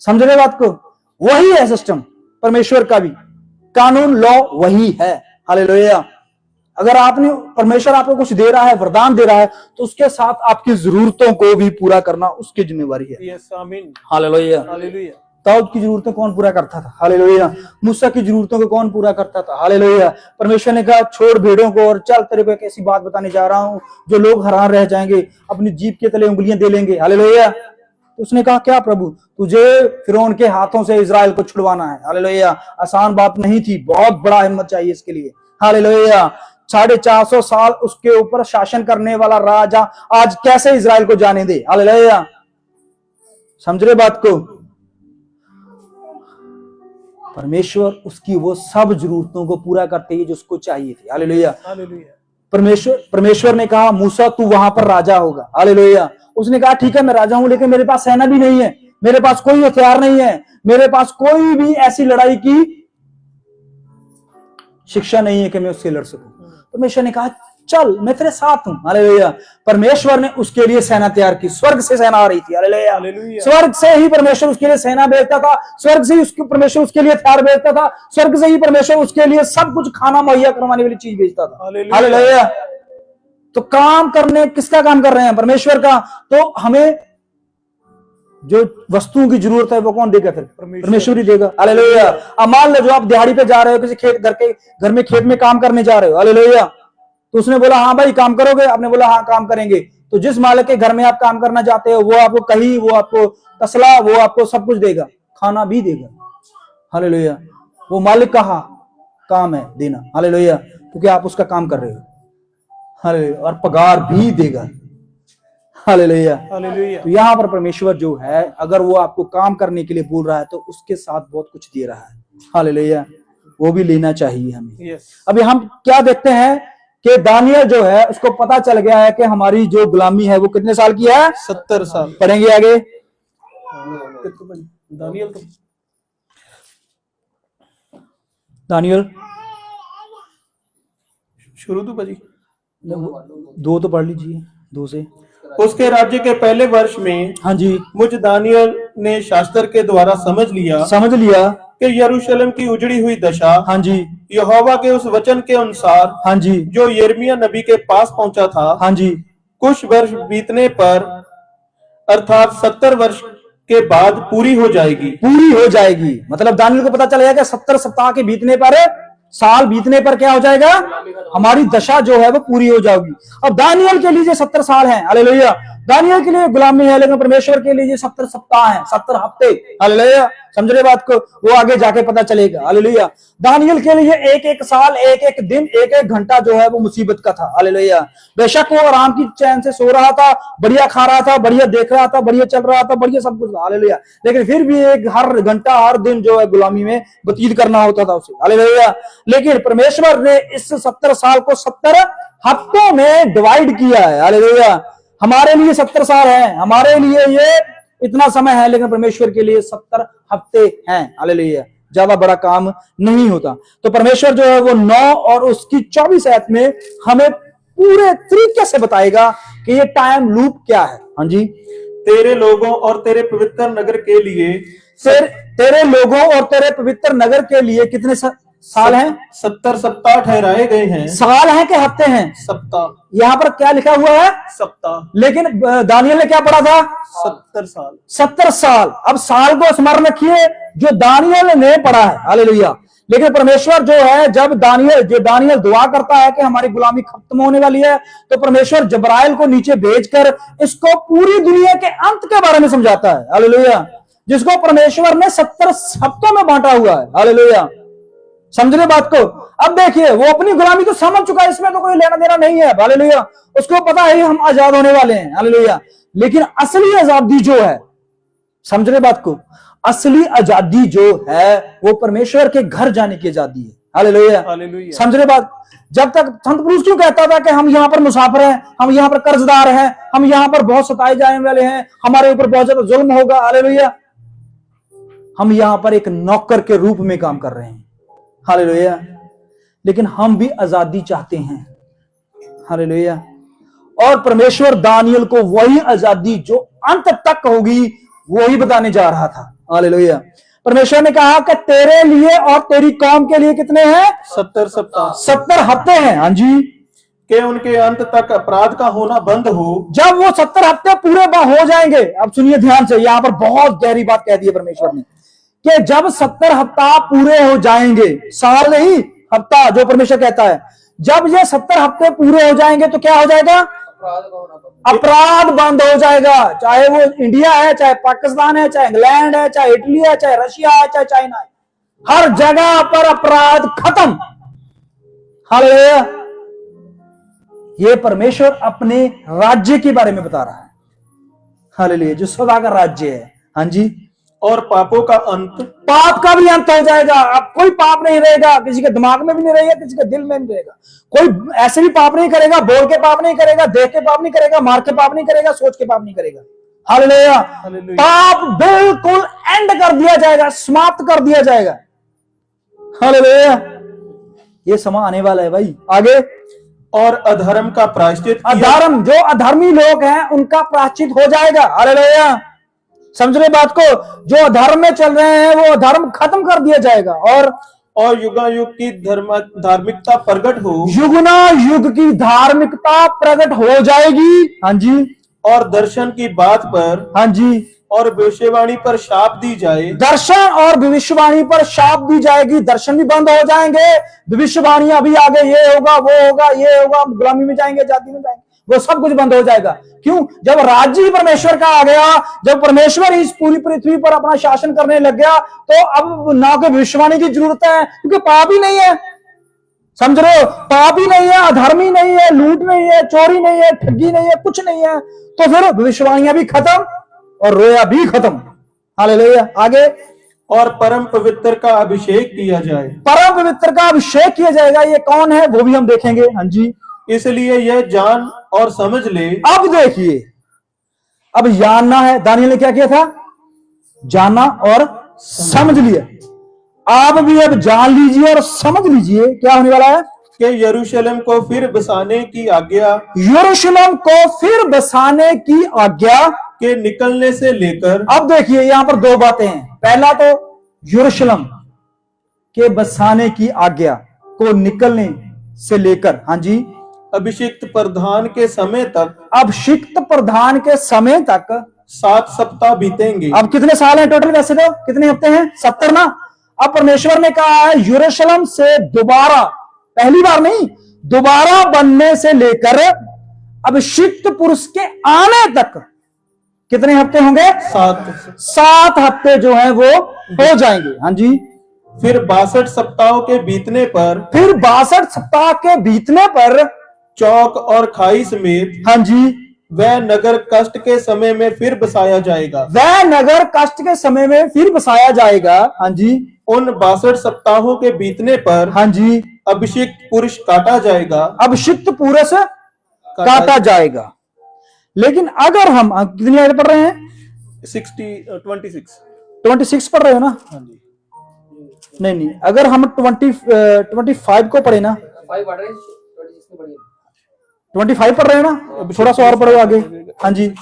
समझ रहे बात को? वही है सिस्टम परमेश्वर का भी, कानून लॉ वही है। हालेलुया, अगर आपने परमेश्वर आपको कुछ दे रहा है, वरदान दे रहा है, तो उसके साथ आपकी जरूरतों को भी पूरा करना उसकी जिम्मेवारी है। यस, आमीन। हालेलुया, हालेलुया। दाऊद की जरूरतें कौन पूरा करता था? हालेलुया, मूसा की जरूरतों को कौन पूरा करता था? हालेलुया, परमेश्वर ने कहा छोड़ भेड़ों को और चल, तेरे को एक ऐसी बात बताने जा रहा हूं जो लोग हैरान रह जाएंगे, अपनी जीभ के तले उंगलियां दे लेंगे। हालेलुया, तो उसने कहा क्या प्रभु? तुझे फिरौन के हाथों से इजराइल को छुड़वाना है। हालेलुया, आसान बात नहीं थी, बहुत बड़ा हिम्मत चाहिए इसके लिए। हालेलुया, 450 साल उसके ऊपर शासन करने वाला राजा आज कैसे इजराइल को जाने दे? हालेलुया, समझ रहे बात को? परमेश्वर उसकी वो सब जरूरतों को पूरा करते ही जो उसको चाहिए थी। Hallelujah, hallelujah. परमेश्वर ने कहा मूसा तू वहां पर राजा होगा। हालेलुया, उसने कहा ठीक है मैं राजा हूं, लेकिन मेरे पास सेना भी नहीं है, मेरे पास कोई हथियार नहीं है, मेरे पास कोई भी ऐसी लड़ाई की शिक्षा नहीं है कि मैं उससे लड़ सकूं। परमेश्वर ने कहा चल मैं तेरे साथ हूं। हालेलुया, परमेश्वर ने उसके लिए सेना तैयार की, स्वर्ग से सेना आ रही थी। Hallelujah, hallelujah. स्वर्ग से ही परमेश्वर उसके लिए सेना भेजता था, स्वर्ग से ही परमेश्वर उसके लिए हथियार भेजता था, स्वर्ग से ही परमेश्वर उसके लिए सब कुछ खाना मुहैया करवाने वाली चीज भेजता था। हालेलुया, तो काम करने किसका काम कर रहे हैं? परमेश्वर का। तो हमें जो वस्तुओं की जरूरत है वो कौन देगा? फिर परमेश्वर ही देगा। हालेलुया, अब मान लो जो आप दिहाड़ी पे जा रहे हो, किसी घर में खेत में काम करने जा रहे हो। हालेलुया, तो उसने बोला हाँ भाई काम करोगे? आपने बोला हाँ काम करेंगे। तो जिस मालिक के घर में आप काम करना चाहते हो वो आपको कहीं, वो आपको तसला, वो आपको सब कुछ देगा, खाना भी देगा। हालेलुया, वो मालिक का काम है देना। हालेलुया, क्योंकि आप उसका काम कर रहे हो। हालेलुया, और पगार भी देगा। Hallelujah, hallelujah. तो यहाँ पर परमेश्वर जो है अगर वो आपको काम करने के लिए बोल रहा है तो उसके साथ बहुत कुछ दे रहा है। हालेलुया, वो भी लेना चाहिए हमें। यस। अभी हम क्या देखते हैं कि दानियल जो है उसको पता चल गया है कि हमारी जो गुलामी है वो कितने साल की है? 70 साल। पढ़ेंगे आगे। दानियल तो दानियल शुरू तो भाजी 2 तो पढ़ लीजिए, 2 से। उसके राज्य के पहले वर्ष में हाँ जी, मुझ दानियल ने शास्त्र के द्वारा समझ लिया कि यरूशलेम की उजड़ी हुई दशा हाँ जी, यहोवा के उस वचन के अनुसार हाँ जी, जो यिर्मयाह नबी के पास पहुंचा था, हाँ जी, कुछ वर्ष बीतने पर अर्थात 70 वर्ष के बाद पूरी हो जाएगी। मतलब दानियल को पता चल गया कि 70 सप्ताह के बीतने पर, साल बीतने पर क्या हो जाएगा? हमारी दशा जो है वो पूरी हो जाएगी। अब दानियल के लिए 70 साल है। हालेलुया, दानियल के लिए गुलामी है, लेकिन परमेश्वर के लिए 70 सप्ताह है, 70 हफ्ते। हालेलुया, समझ रहे बात को? वो आगे जाके पता चलेगा। हालेलुया, दानियल के लिए एक एक साल, एक एक दिन, एक एक घंटा जो है वो मुसीबत का था। हालेलुया, बेशक वो आराम की चैन से सो रहा था, बढ़िया खा रहा था, बढ़िया देख रहा था, बढ़िया चल रहा था, बढ़िया सब कुछ। हालेलुया, लेकिन फिर भी एक हर घंटा, हर दिन जो है गुलामी में व्यतीत करना होता था उसे। हालेलुया, लेकिन परमेश्वर ने इस 70 साल को 70 हफ्तों में डिवाइड किया है। हालेलुया, हमारे लिए 70 साल है, हमारे लिए ये इतना समय है, लेकिन परमेश्वर के लिए 70 हफ्ते हैं। हालेलुया, ज्यादा बड़ा काम नहीं होता। तो परमेश्वर जो है वो 9 और उसकी 24 आयत में हमें पूरे तरीके से बताएगा कि ये टाइम लूप क्या है। हाँ जी, तेरे लोगों और तेरे पवित्र नगर के लिए तेरे लोगों और तेरे पवित्र नगर के लिए कितने साल हैं? 70 सप्ताह ठहराए गए हैं। साल हैं कि हफ्ते हैं? सप्ताह। यहां पर क्या लिखा हुआ है? सप्ताह। लेकिन दानियल ने क्या पढ़ा था? 70 साल। 70 साल। अब साल को स्मरण रखिए जो दानियल ने पढ़ा है। हालेलुया। लेकिन परमेश्वर जो है, जब दानियल दुआ करता है कि हमारी गुलामी खत्म होने वाली है, तो परमेश्वर जबराइल को नीचे भेजकर इसको पूरी दुनिया के अंत के बारे में समझाता है। हालेलुया। जिसको परमेश्वर ने 70 हफ्तों में बांटा हुआ है। हालेलुया। समझ रहे बात को? अब देखिए, वो अपनी गुलामी तो समझ चुका है, इसमें तो कोई लेना देना नहीं है। हालेलुया। उसको पता है हम आजाद होने वाले हैं। हालेलुया। लेकिन असली आजादी जो है, समझ रहे बात को, असली आजादी जो है वो परमेश्वर के घर जाने की आजादी है। हालेलुया। समझ रहे बात? जब तक संत पुरुष क्यों कहता था कि हम यहां पर मुसाफिर हैं, हम यहां पर कर्जदार हैं, हम यहां पर बहुत सताए जाने वाले हैं, हमारे ऊपर बहुत ज्यादा जुल्म होगा। हालेलुया। हम यहां पर एक नौकर के रूप में काम कर रहे हैं। हालेलुया। लेकिन हम भी आजादी चाहते हैं। हालेलुया। और परमेश्वर दानियल को वही आजादी जो अंत तक होगी वही बताने जा रहा था। हालेलुया। परमेश्वर ने कहा कि तेरे लिए और तेरी कौम के लिए कितने हैं? 70 सप्ताह। 70 हफ्ते हैं। हाँ जी। कि उनके अंत तक अपराध का होना बंद हो। जब वो 70 हफ्ते पूरे हो जाएंगे, अब सुनिए ध्यान से, यहां पर बहुत गहरी बात कह दी है परमेश्वर ने कि जब 70 हफ्ता पूरे हो जाएंगे, साल नहीं हफ्ता जो परमेश्वर कहता है, जब ये 70 हफ्ते पूरे हो जाएंगे तो क्या हो जाएगा? अपराध बंद हो जाएगा। चाहे वो इंडिया है, चाहे पाकिस्तान है, चाहे इंग्लैंड है, चाहे इटली है, चाहे रशिया है, चाहे चाइना है, हर जगह पर अपराध खत्म। हालेलुया। ये परमेश्वर अपने राज्य के बारे में बता रहा है। हालेलुया। जो सदा का राज्य है। हाँ जी। और पापों का अंत, पाप का भी अंत हो जाएगा। अब कोई पाप नहीं रहेगा, किसी के दिमाग में भी नहीं रहेगा, किसी के दिल में नहीं रहेगा। कोई ऐसे भी पाप नहीं करेगा, बोल के पाप नहीं करेगा, देख के पाप नहीं करेगा, मार के पाप नहीं करेगा, सोच के पाप नहीं करेगा। हालेलुया। पाप बिल्कुल एंड कर दिया जाएगा, समाप्त कर दिया जाएगा। हालेलुया। ये समय आने वाला है भाई। आगे। और अधर्म का प्रायश्चित, अधर्म, जो अधर्मी लोग हैं उनका प्रायश्चित हो जाएगा। हालेलुया। समझ रहे बात को? जो अधर्म में चल रहे हैं वो अधर्म खत्म कर दिया जाएगा। और युगायुग की धार्मिकता प्रकट हो। युगना युग की धार्मिकता प्रकट हो जाएगी। हाँ जी। और दर्शन की बात पर, हाँ जी, और भविष्यवाणी पर शाप दी जाए। दर्शन और भविष्यवाणी पर शाप दी जाएगी। दर्शन भी बंद हो जाएंगे, भविष्यवाणियां भी आगे ये होगा, वो होगा, ये होगा, गुलामी में जाएंगे, जाति में जाएंगे, वो सब कुछ बंद हो जाएगा। क्यों? जब राज्य ही परमेश्वर का आ गया, जब परमेश्वर इस पूरी पृथ्वी पर अपना शासन करने लग गया, तो अब ना कोई भविष्यवाणी की जरूरत है, क्योंकि पाप ही नहीं है। समझ रहे हो? पाप ही नहीं है, अधर्मी नहीं है, लूट नहीं है, चोरी नहीं है, ठगी नहीं है, कुछ नहीं है, तो फिर भविष्यवाणियां भी खत्म और रोया भी खत्म। हालेलुया। आगे। और परम पवित्र का अभिषेक किया जाए। परम पवित्र का अभिषेक किया जाएगा। ये कौन है वो भी हम देखेंगे। हाँ जी। इसलिए यह जान और समझ ले। अब देखिए, अब जानना है। दानियल ने क्या किया था? जाना और समझ लिया। आप भी अब जान लीजिए और समझ लीजिए क्या होने वाला है। कि यरूशलेम को फिर बसाने की आज्ञा, यरूशलेम को फिर बसाने की आज्ञा के निकलने से लेकर। अब देखिए यहां पर दो बातें हैं। पहला तो यरूशलेम के बसाने की आज्ञा को निकलने से लेकर, हाँ जी, अभिषिक्त प्रधान के समय तक, अभिषिक्त प्रधान के समय तक 7 सप्ताह बीतेंगे। अब कितने साल हैं टोटल? वैसे तो कितने हफ्ते हैं? 70 ना। अब परमेश्वर ने कहा है यरूशलेम से दोबारा, पहली बार नहीं, दोबारा बनने से लेकर अभिषिक्त पुरुष के आने तक कितने हफ्ते होंगे? 7 हफ्ते जो है वो हो जाएंगे। हाँ जी। फिर 62 सप्ताहों के बीतने पर, फिर 62 सप्ताह के बीतने पर चौक और खाई समेत, हाँ जी, वह नगर कष्ट के समय में फिर बसाया जाएगा। वह नगर कष्ट के समय में फिर बसाया जाएगा। हाँ जी। उन 62 सप्ताहों के बीतने पर, हाँ जी, अभिषिक्त पुरुष काटा जाएगा। अभिषिक्त पुरुष काटा जाएगा। लेकिन अगर हम कितनी आयत पढ़ रहे हैं? 26 पढ़ रहे हो ना? हाँ जी। नहीं, अगर हम 25 को पढ़े ना, 25 पढ़ रहे हैं ना, थोड़ा सा और पढ़ो आगे। हाँ जी।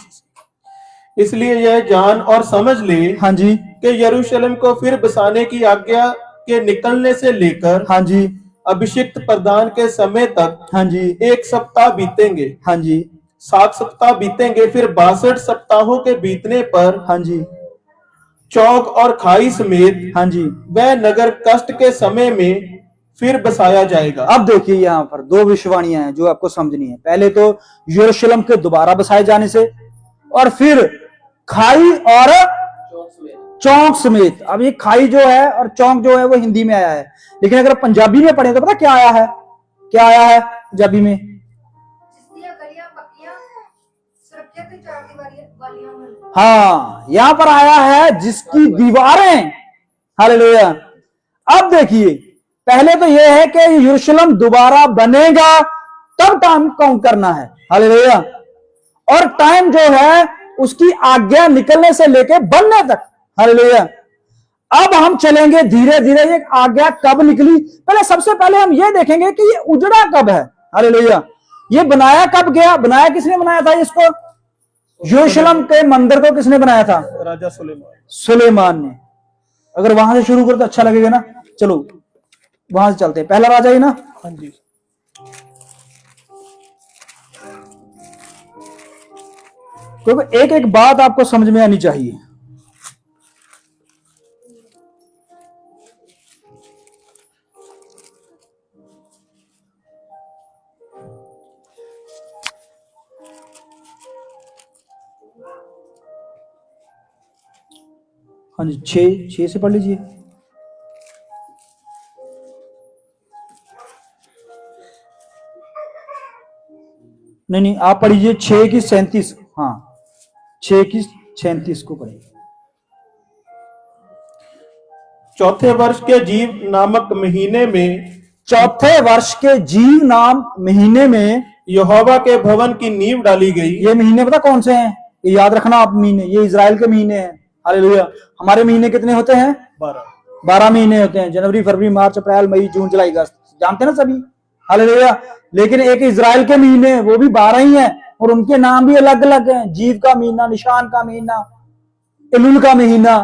इसलिए यह जान और समझ ले हाँ जी, कि यरूशलेम को फिर बसाने की आज्ञा के निकलने से लेकर हाँ जी, अभिषिक्त प्रदान के समय तक हाँ जी, 1 सप्ताह बीतेंगे, हाँ जी, 7 सप्ताह बीतेंगे, फिर 62 सप्ताहों के बीतने पर हाँ जी, चौक और खाई समेत हाँ जी। वह नगर कष्ट के समय में फिर बसाया जाएगा। अब देखिए यहाँ पर दो विषवाणियां हैं जो आपको समझनी है। पहले तो यरूशलेम के दोबारा बसाए जाने से, और फिर खाई और चौक समेत। अब ये खाई जो है और चौक जो है वो हिंदी में आया है, लेकिन अगर पंजाबी में पढ़े तो पता क्या आया है? क्या आया है पंजाबी में? हाँ, यहां पर आया है जिसकी दीवारें। हालेलुया। अब देखिए, पहले तो यह है कि यरूशलेम दोबारा बनेगा, तब टाइम काउंट करना है। हालेलुया। और टाइम जो है उसकी आज्ञा निकलने से लेके बनने तक। हालेलुया। अब हम चलेंगे धीरे धीरे, ये आज्ञा कब निकली। पहले सबसे पहले हम ये देखेंगे कि ये उजड़ा कब है। हालेलुया। ये बनाया कब गया? बनाया किसने बनाया था इसको? यरूशलेम के मंदिर को किसने बनाया था? राजा सुलेमान। सुलेमान ने। अगर वहां से शुरू करो तो अच्छा लगेगा ना। चलो वहां से चलते हैं। पहला राजा ही ना। हाँ जी। क्योंकि एक एक बात आपको समझ में आनी चाहिए। हाँ जी, 6 से पढ़ लीजिए। नहीं, आप पढ़िए 6 की 37। हाँ, 6 की 37 को पढ़िए। चौथे वर्ष के जीव नामक महीने में, चौथे वर्ष के जीव नाम महीने में यहोवा के भवन की नींव डाली गई। ये महीने पता कौन से हैं? ये याद रखना आप महीने, ये इजराइल के महीने हैं। हालेलुया। हमारे महीने कितने होते हैं? 12 महीने होते हैं। जनवरी, फरवरी, मार्च, अप्रैल, मई, जून, जुलाई, अगस्त, जानते हैं ना सभी। हालेलुया। लेकिन एक इजराइल के महीने, वो भी 12 ही हैं, और उनके नाम भी अलग अलग हैं। जीव का महीना, निशान का महीना, एलुल का महीना।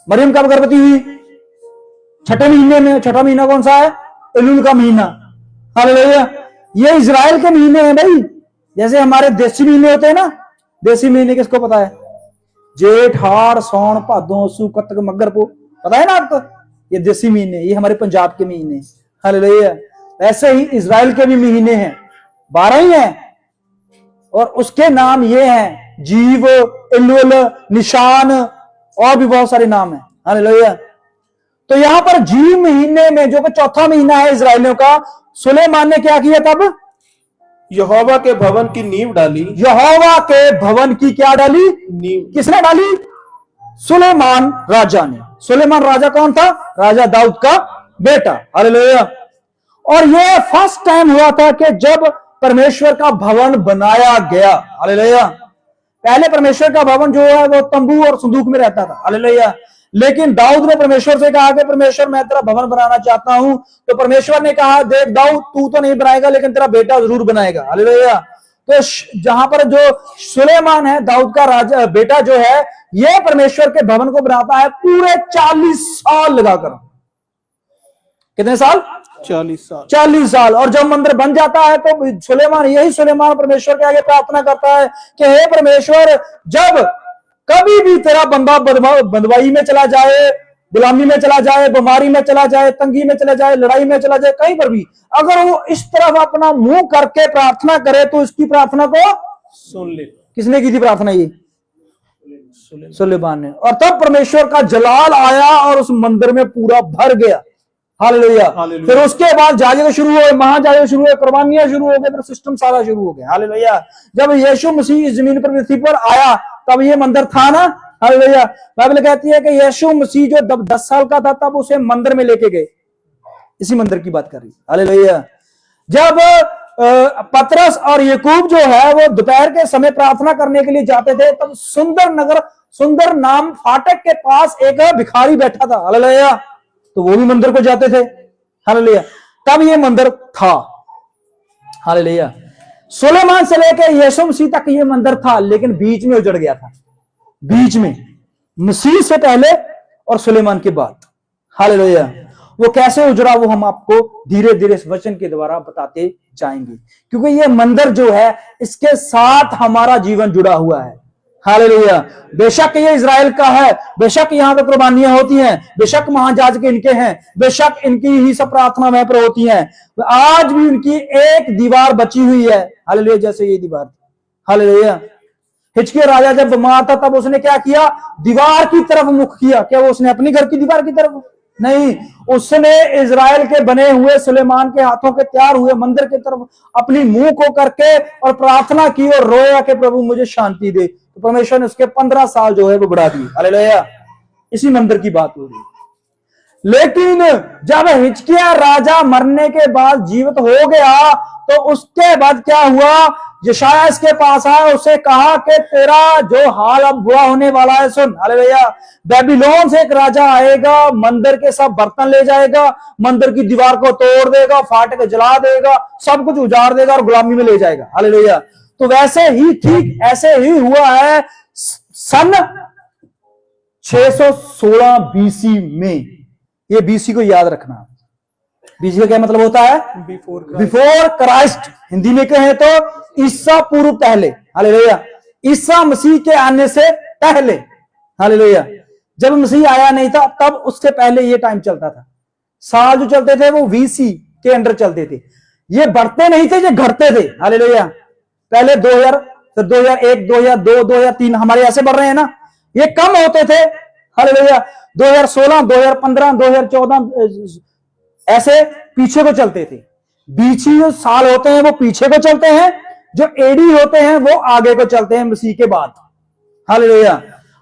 मरियम कब गर्भवती हुई? छठे महीने में। छठा महीना कौन सा है? एलुल का महीना। हालेलुया। ये इजराइल के महीने हैं भाई। जैसे हमारे देसी महीने होते हैं ना। देसी महीने किसको पता है? जेठ, हाड़, सौन, भादों, असू, कत्क, मगर, पो, पता है ना आपको? ये देसी महीने, ये हमारे पंजाब के महीने। हालेलुया। ऐसे ही इजराइल के भी महीने हैं, 12 ही हैं, और उसके नाम ये हैं जीव, एलुल, निशान, और भी बहुत सारे नाम हैं। हालेलुया। तो यहां पर जीव महीने में, जो कि चौथा महीना है इजराइलियों का, सुलेमान ने क्या किया? तब यहोवा के भवन की नींव डाली। यहोवा के भवन की क्या डाली? नींव। किसने डाली? सुलेमान राजा ने। सुलेमान राजा कौन था? राजा दाऊद का बेटा। हालेलुया। और यह फर्स्ट टाइम हुआ था कि जब परमेश्वर का भवन बनाया गया। हालेलुया। पहले परमेश्वर का भवन जो है वो तंबू और संदूक में रहता था। हालेलुया। लेकिन दाऊद ने परमेश्वर से कहा कि परमेश्वर, मैं तेरा भवन बनाना चाहता हूं। तो परमेश्वर ने कहा, देख दाऊद, तू तो नहीं बनाएगा, लेकिन तेरा बेटा जरूर बनाएगा। हालेलुया। तो जहां पर जो सुलेमान है, दाऊद का राजा बेटा जो है, यह परमेश्वर के भवन को बनाता है पूरे 40 साल लगाकर। कितने साल? 40 साल। 40 साल। और जब मंदिर बन जाता है तो सुलेमान परमेश्वर के आगे प्रार्थना करता है कि हे परमेश्वर, जब कभी भी तेरा बंदा बंदवाई में चला जाए, गुलामी में चला जाए, बीमारी में चला जाए, तंगी में चला जाए, लड़ाई में चला जाए, कहीं पर भी अगर वो इस तरफ अपना मुंह करके प्रार्थना करे तो इसकी प्रार्थना को सुन ले। किसने की थी प्रार्थना? ये सुलेमान ने। और तब परमेश्वर का जलाल आया और उस मंदिर में पूरा भर गया। हालेलुया। फिर उसके बाद जायज़ शुरू हुए, महाजायज़ शुरू हुए, कुर्बानियां शुरू हो गए, फिर सिस्टम सारा शुरू हो गया। हालेलुया। जब यीशु मसीह इस जमीन पर, पृथ्वी पर आया, तब ये मंदिर था ना। हालेलुया। बाइबल कहती है कि यीशु मसीह जो 10 साल का था, तब उसे मंदिर में लेके गए। इसी मंदिर की बात कर रही। हालेलुया। जब पतरस और याकूब जो है वो दोपहर के समय प्रार्थना करने के लिए जाते थे, तब सुंदर नाम फाटक के पास एक भिखारी बैठा था। हालेलुया। तो वो भी मंदिर को जाते थे। हालेलुया। तब ये मंदिर था। हालेलुया। सुलेमान से लेकर यीशु मसीह तक ये मंदिर था, लेकिन बीच में उजड़ गया था, बीच में, मसीह से पहले और सुलेमान के बाद। हालेलुया। वो कैसे उजड़ा वो हम आपको धीरे धीरे इस वचन के द्वारा बताते जाएंगे, क्योंकि ये मंदिर जो है इसके साथ हमारा जीवन जुड़ा हुआ है। हालेलुया। बेशक ये इजराइल का है, बेशक यहाँ पे कुर्बानियां होती हैं, बेशक महायाजक इनके हैं, बेशक इनकी ही सब प्रार्थना वहां पर होती हैं, आज भी उनकी एक दीवार बची हुई है। हालेलुया। जैसे ये दीवार थी। हालेलुया। हिजकिय्याह राजा जब बीमार था तब उसने क्या किया? दीवार की तरफ मुख किया। क्या वो उसने अपनी घर की दीवार की तरफ? नहीं, उसने इजराइल के बने हुए सुलेमान के हाथों के तैयार हुए मंदिर की तरफ अपनी मुंह को करके और प्रार्थना की और रोया कि प्रभु मुझे शांति दे। तो परमेश्वर ने उसके 15 साल जो है वो बढ़ा दिए। हालेलुया। इसी मंदिर की बात हो रही है। लेकिन जब हिजकिय्याह राजा मरने के बाद जीवित हो गया तो उसके बाद क्या हुआ? यशायाह इसके पास आया, उसे कहा कि तेरा जो हाल अब बुरा होने वाला है सुन। हालेलुया। बेबीलोन से एक राजा आएगा, मंदिर के सब बर्तन ले जाएगा, मंदिर की दीवार को तोड़ देगा, फाटक जला देगा, सब कुछ उजाड़ देगा और गुलामी में ले जाएगा। हालेलुया। तो वैसे ही ठीक ऐसे ही हुआ है सन 616 बीसी में। ये बीसी को याद रखना। बीसी का क्या मतलब होता है? Before Christ. हिंदी में कहें तो ईसा पूर्व पहले। हालेलुया। ईसा मसीह के आने से पहले। हालेलुया। जब मसीह आया नहीं था तब उससे पहले ये टाइम चलता था। साल जो चलते थे वो वीसी के अंडर चलते थे। ये बढ़ते नहीं थे, ये घटते थे। हालेलुया। पहले 2000, फिर 2001, 2002, 2003 हमारे ऐसे बढ़ रहे हैं ना, ये कम होते थे। हालेलुया। 2016, 2015, 2014 ऐसे पीछे को चलते थे। बीची जो साल होते हैं वो पीछे को चलते हैं, जो एडी होते हैं वो आगे को चलते हैं मसीह के बाद। हालेलुया।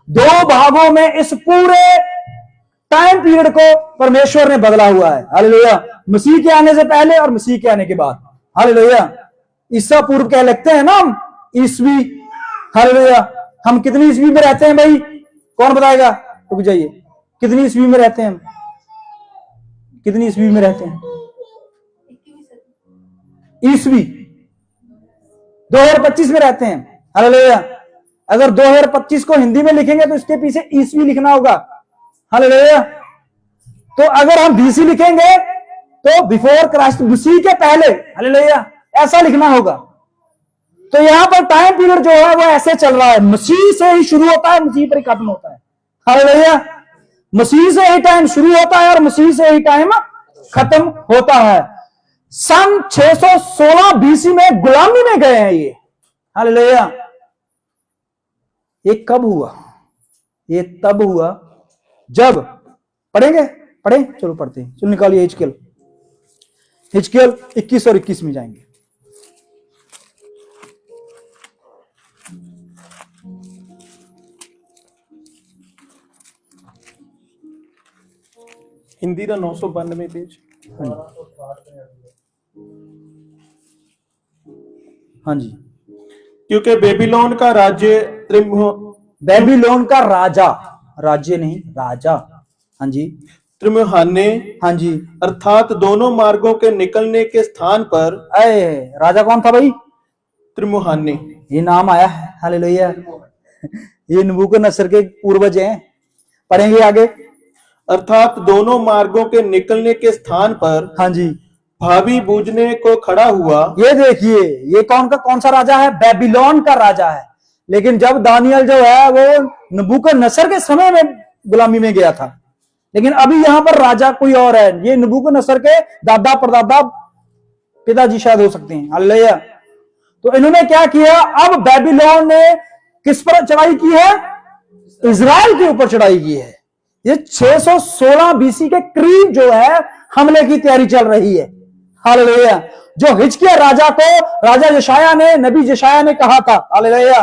2 भागों में इस पूरे टाइम पीरियड को परमेश्वर ने बदला हुआ है। हालेलुया। मसीह के आने से पहले और मसीह के आने के बाद। हालेलुया। ईसा पूर्व कह लगते हैं ना हम, ईसवी। हालेलुया। हम कितनी ईसवी में रहते हैं भाई? कौन बताएगा? रुक जाइए। कितनी ईसवी में रहते हैं हम? कितनी ईसवी में रहते हैं? ईसवी 2025 में रहते हैं। हालेलुया। अगर 2025 को हिंदी में लिखेंगे तो इसके पीछे ईसवी लिखना होगा। हालेलुया। तो अगर हम बीसी लिखेंगे तो बिफोर क्राइस्ट, मसीह के पहले। हालेलुया। ऐसा लिखना होगा। तो यहां पर टाइम पीरियड जो है वो ऐसे चल रहा है, मसीह से ही शुरू होता है, मसीह पर ही खत्म होता है। हालेलुया। मसीह से ही टाइम शुरू होता है और मसीह से ही टाइम खत्म होता है। सन 616 बीसी में गुलामी में गए हैं ये। हालेलुया। ये कब हुआ? ये तब हुआ जब, पढ़ेंगे? पढ़े? चलो पढ़ते हैं। चलो निकालिए हिजकिय्याह 21 और 21 में जाएंगे। हिंदी का 992 पेज। हाँ जी। क्योंकि बेबीलोन का राज्य बेबीलोन का राजा, राज्य नहीं राजा। हाँ जी। त्रिमुहाने, हाँ जी, अर्थात दोनों मार्गों के निकलने के स्थान पर। राजा कौन था भाई? त्रिमुहाने। ये नाम आया है। हालेलुया। ये नबूकदनेस्सर के पूर्वज हैं। पढ़ेंगे आगे। अर्थात दोनों मार्गों के निकलने के स्थान पर। हाँ जी। भावी बूझने को खड़ा हुआ। ये देखिए, ये कौन सा राजा है? बेबीलोन का राजा है। लेकिन जब दानियल जो है वो नबूकदनेस्सर के समय में गुलामी में गया था, लेकिन अभी यहां पर राजा कोई और है। ये नबूकदनेस्सर के दादा परदादा पिताजी शायद हो सकते हैं। हालेलुया। तो इन्होंने क्या किया? अब बेबीलोन ने किस पर चढ़ाई की है? इजराइल के ऊपर चढ़ाई की है। ये 616 बीसी के करीब जो है हमले की तैयारी चल रही है। हालेलुया। जो हिजकिय्याह राजा को राजा यशायाह ने, नबी यशायाह ने कहा था। हालेलुया।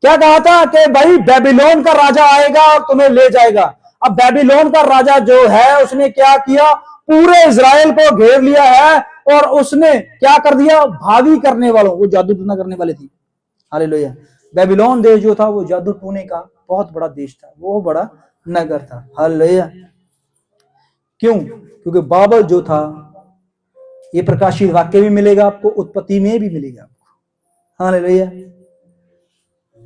क्या कहा था? कि भाई बेबीलोन का राजा आएगा और तुम्हें ले जाएगा। अब बेबीलोन का राजा जो है उसने क्या किया? पूरे इजराइल को घेर लिया है और उसने क्या कर दिया? भावी करने वालों, वो जादू टूना करने वाले थी। हालेलुया। बेबीलोन देश जो था वो जादू टूने का बहुत बड़ा देश था, वो बड़ा नगर था। हालेलुया। क्यों? क्योंकि बाबल जो था ये प्रकाशित वाक्य भी मिलेगा आपको, उत्पत्ति में भी मिलेगा आपको। हालेलुया।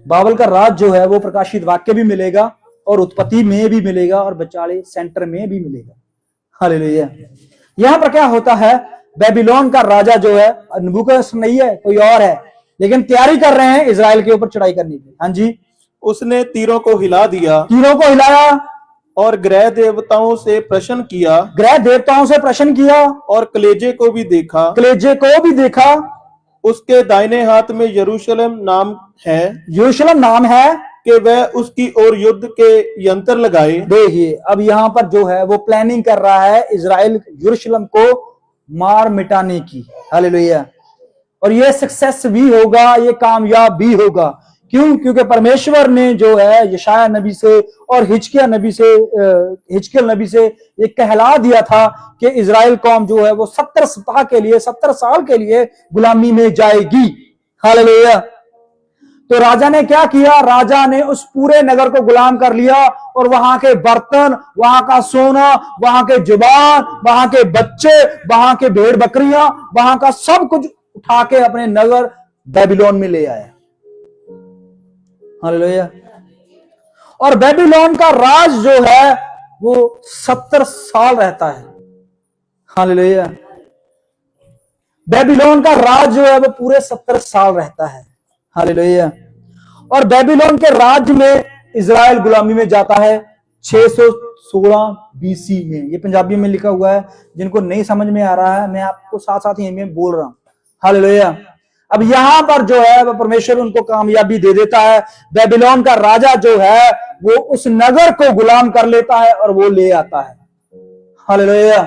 बाइबल का राज जो है वो प्रकाशित वाक्य भी मिलेगा और उत्पत्ति में भी मिलेगा और बचाले सेंटर में भी मिलेगा। हालेलुया। यहां पर क्या होता है, बेबीलोन का राजा जो है, नबूकदनेस्सर नहीं है, कोई और है, लेकिन तैयारी कर रहे हैं इजराइल के ऊपर चढ़ाई करने की। हाँ जी, उसने तीरों को हिला दिया तीरों को हिलाया और ग्रह देवताओं से प्रश्न किया, ग्रह देवताओं से प्रश्न किया और कलेजे को भी देखा। कलेजे को भी देखा। उसके दाहिने हाथ में यरूशलेम नाम है यरूशलेम नाम है कि वह उसकी ओर युद्ध के यंत्र लगाए। देखिए अब यहां पर जो है वो प्लानिंग कर रहा है इजराइल यरूशलेम को मार मिटाने की। हालेलुया। और ये सक्सेस भी होगा, ये कामयाब भी होगा। क्यों? क्योंकि परमेश्वर ने जो है यशाया नबी से और हिजकियेल नबी से ये कहला दिया था कि इजराइल कौम जो है वो 70 सप्ताह के लिए, 70 साल के लिए गुलामी में जाएगी। हालेलुया। तो राजा ने क्या किया? राजा ने उस पूरे नगर को गुलाम कर लिया और वहां के बर्तन, वहां का सोना, वहां के जुबान, वहां के बच्चे, वहां के भेड़ बकरियां, वहां का सब कुछ उठा के अपने नगर बेबीलोन में ले आया। हालेलुया। और बेबीलोन का राज जो है वो 70 साल रहता है। हालेलुया। बेबीलोन का राज जो है वो पूरे 70 साल रहता है। हालेलुया। और बेबीलोन के राज्य में इजराइल गुलामी में जाता है 616 बीसी में। ये पंजाबी में लिखा हुआ है, जिनको नहीं समझ में आ रहा है मैं आपको साथ साथ ही में बोल रहा हूं। हालेलुया। अब यहां पर जो है वो परमेश्वर उनको कामयाबी दे देता है। बेबीलोन का राजा जो है वो उस नगर को गुलाम कर लेता है और वो ले आता है। हालेलुया।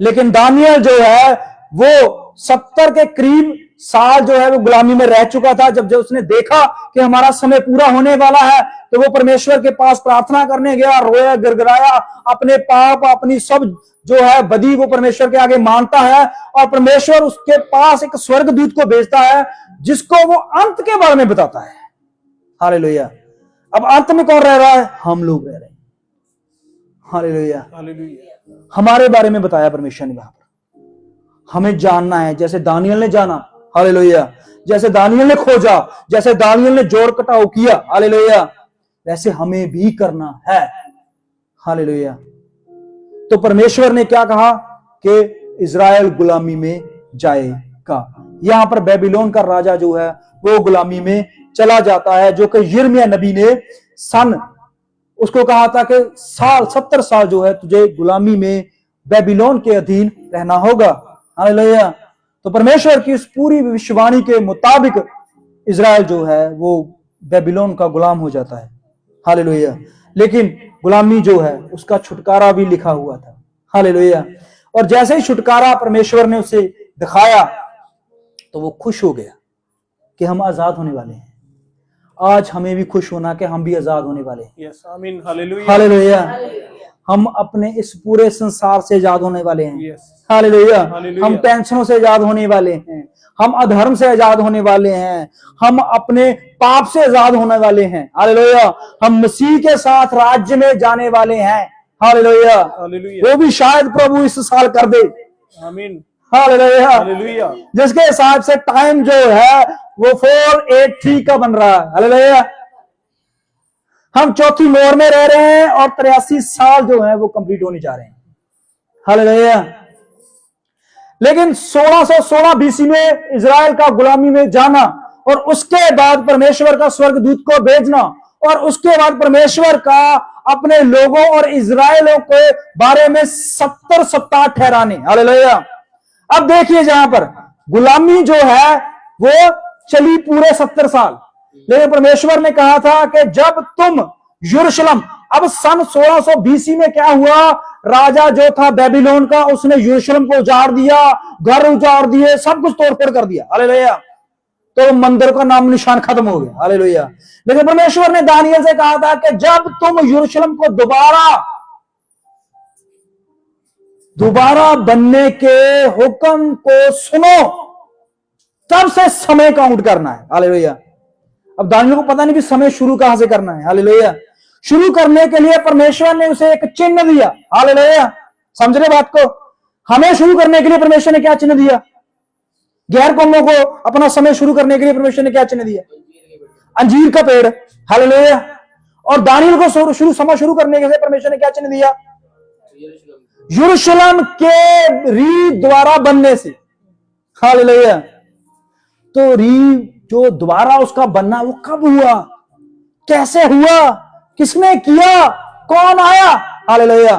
लेकिन दानियल जो है वो 70 के करीब साल जो है वो गुलामी में रह चुका था। जब उसने देखा कि हमारा समय पूरा होने वाला है तो वो परमेश्वर के पास प्रार्थना करने गया, रोया, गिड़गिड़ाया, अपने पाप, अपनी सब जो है बदी वो परमेश्वर के आगे मानता है और परमेश्वर उसके पास एक स्वर्गदूत को भेजता है जिसको वो अंत के बारे में बताता है। हालेलुया। अब अंत में कौन रह रहा है? हम लोग रह रहे हैं। हालेलुया। हमारे बारे में बताया परमेश्वर ने वहां पर। हमें जानना है, जैसे दानियल ने जाना। हालेलुया। जैसे दानियल ने खोजा, जैसे दानियल ने जोड़ कटाव किया, हालेलुया, वैसे हमें भी करना है। हालेलुया। तो परमेश्वर ने क्या कहा कि इजराइल गुलामी में जाएगा। यहां पर बेबीलोन का राजा जो है वो गुलामी में चला जाता है, जो कि यिर्मयाह नबी ने उसको कहा था कि 70 साल जो है तुझे गुलामी में बेबीलोन के अधीन रहना होगा। हालेलुया। तो परमेश्वर की इस पूरी भविष्यवाणी के मुताबिक इजराइल जो है वो बेबीलोन का गुलाम हो जाता है। हालेलुया। लेकिन गुलामी जो है उसका छुटकारा भी लिखा हुआ था। हालेलुया। और जैसे ही छुटकारा परमेश्वर ने उसे दिखाया तो वो खुश हो गया कि हम आजाद होने वाले हैं। आज हमें भी खुश होना कि हम भी आजाद होने वाले हैं। यस, आमीन, हालेलुया। हालेलुया। हम अपने इस पूरे संसार से आजाद होने वाले हैं। Yes, hallelujah. हालेलुया। हम टेंशनों से आजाद होने वाले हैं, हम अधर्म से आजाद होने वाले हैं, हम अपने पाप से आजाद होने वाले हैं। हालेलुया। हम मसीह के साथ राज्य में जाने वाले हैं। हालेलुया। हालेलुया। वो भी शायद प्रभु इस साल कर दे। आमीन, हालेलुया। हालेलुया। जिसके हिसाब से टाइम जो है वो 483 का बन रहा है। हालेलुया। हम चौथी मोहर में रह रहे हैं और 83 साल जो है वो कंप्लीट होने जा रहे हैं। हालेलुया। लेकिन 1616 बीसी में इजराइल का गुलामी में जाना और उसके बाद परमेश्वर का स्वर्गदूत को भेजना और उसके बाद परमेश्वर का अपने लोगों और इजराइलों के बारे में 70 सप्ताह ठहराने। हालेलुया। अब देखिए जहां पर गुलामी जो है वो चली पूरे 70 साल, लेकिन परमेश्वर ने कहा था कि जब तुम यरूशलेम, अब सन 1600 बीसी में क्या हुआ, राजा जो था बेबीलोन का उसने यरूशलेम को उजाड़ दिया, घर उजाड़ दिए, सब कुछ तोड़फोड़ कर दिया। हालेलुया। तो मंदिर का नाम निशान खत्म हो गया। हालेलुया। लेकिन परमेश्वर ने दानियल से कहा था कि जब तुम यरूशलेम को दोबारा बनने के हुक्म को सुनो तब से समय काउंट करना है। हालेलुया। अब दानियल को पता नहीं भी समय शुरू कहां से करना है। हालेलुया। शुरू करने के लिए परमेश्वर ने उसे एक चिन्ह दिया। हालेलुया। समझ रहे बात को? हमें शुरू करने के लिए परमेश्वर ने क्या चिन्ह दिया? गैर कौमों को अपना समय शुरू करने के लिए परमेश्वर ने क्या चिन्ह दिया? अंजीर का पेड़। हालेलुया। और दानियल को समय शुरू करने के लिए परमेश्वर ने क्या चिन्ह दिया? यरूशलेम के रीत द्वारा बनने से। हालेलुया। तो रीत जो द्वारा उसका बनना वो कब हुआ, कैसे हुआ, किसने किया, कौन आया? हालेलुया।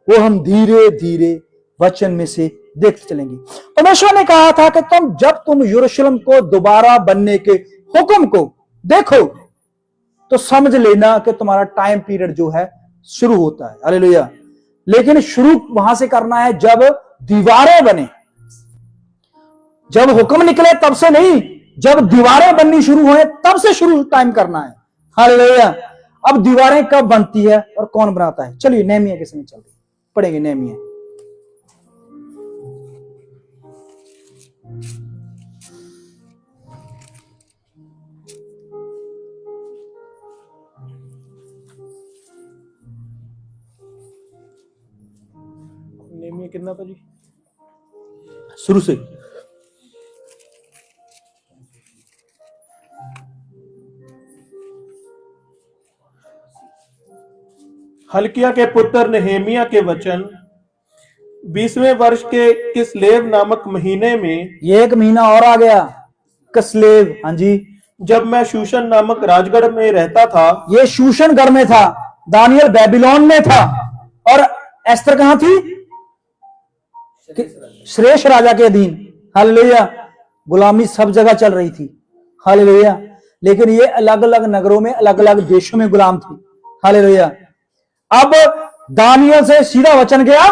वो हम धीरे धीरे वचन में से देखते चलेंगे। परमेश्वर ने कहा था कि जब तुम यरूशलेम को दोबारा बनने के हुक्म को देखो तो समझ लेना कि तुम्हारा टाइम पीरियड जो है शुरू होता है। हालेलुया। लेकिन शुरू वहां से करना है जब दीवारें बने, जब हुक्म निकले तब से नहीं, जब दीवारें बननी शुरू हुए तब से शुरू टाइम करना है। हालेलुया। अब दीवारें कब बनती है और कौन बनाता है? चलिए नेहमिया के समय चल रही पढ़ेंगे। नेहमिया नेहमिया कितना था जी? शुरू से। हल्किया के पुत्र नेहेमिया के वचन 20वें वर्ष के किस्लेव नामक महीने में, ये एक महीना और आ गया, किस्लेव। हाँ जी। जब मैं शूशन नामक राजगढ़ में रहता था। ये शूशन घर में था, दानियल बेबीलोन में था, और एस्तर कहां थी? श्रेष्ठ राजा के अधीन। हालेलुया। गुलामी सब जगह चल रही थी। हालेलुया। लेकिन ये अलग अलग नगरों में, अलग अलग देशों में गुलाम थी। हालेलुया। अब दानियल से सीधा वचन गया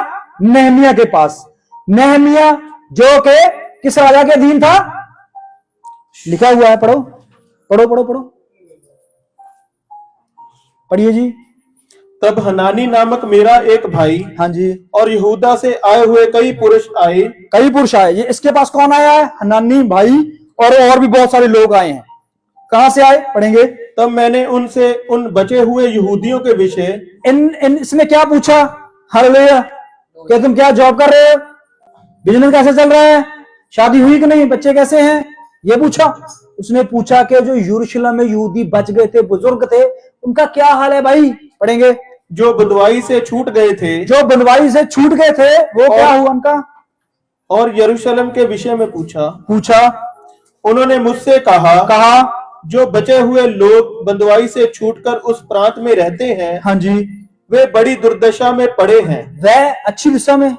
नेहमिया के पास। नेहमिया जो के किस राजा के अधीन था? लिखा हुआ है, पढ़ो पढ़ो पढ़ो पढ़ो, पढ़िए जी। तब हनानी नामक मेरा एक भाई, हाँ जी, और यहूदा से आए हुए कई पुरुष आए। कई पुरुष आए। ये इसके पास कौन आया है? हनानी भाई, और भी बहुत सारे लोग आए हैं। कहां से आए? पढ़ेंगे। तब मैंने उनसे उन बचे हुए यहूदियों के विषय इसने क्या पूछा? हालेलुया। क्या तुम क्या जॉब कर रहे हो? बिजनेस कैसे चल रहा है? शादी हुई कि नहीं? बच्चे कैसे हैं? ये पूछा। उसने पूछा कि जो यरूशलेम में यहूदी बच गए थे, बुजुर्ग थे, उनका क्या हाल है भाई? पढ़ेंगे। जो बंधुआई से छूट गए थे, जो बंधुआई से छूट गए थे वो क्या हुआ उनका? और यरूशलेम के विषय में पूछा। उन्होंने मुझसे कहा जो बचे हुए लोग बंधुआई से छूटकर उस प्रांत में रहते हैं, हाँ जी, वे बड़ी दुर्दशा में पड़े हैं। वह अच्छी दिशा में,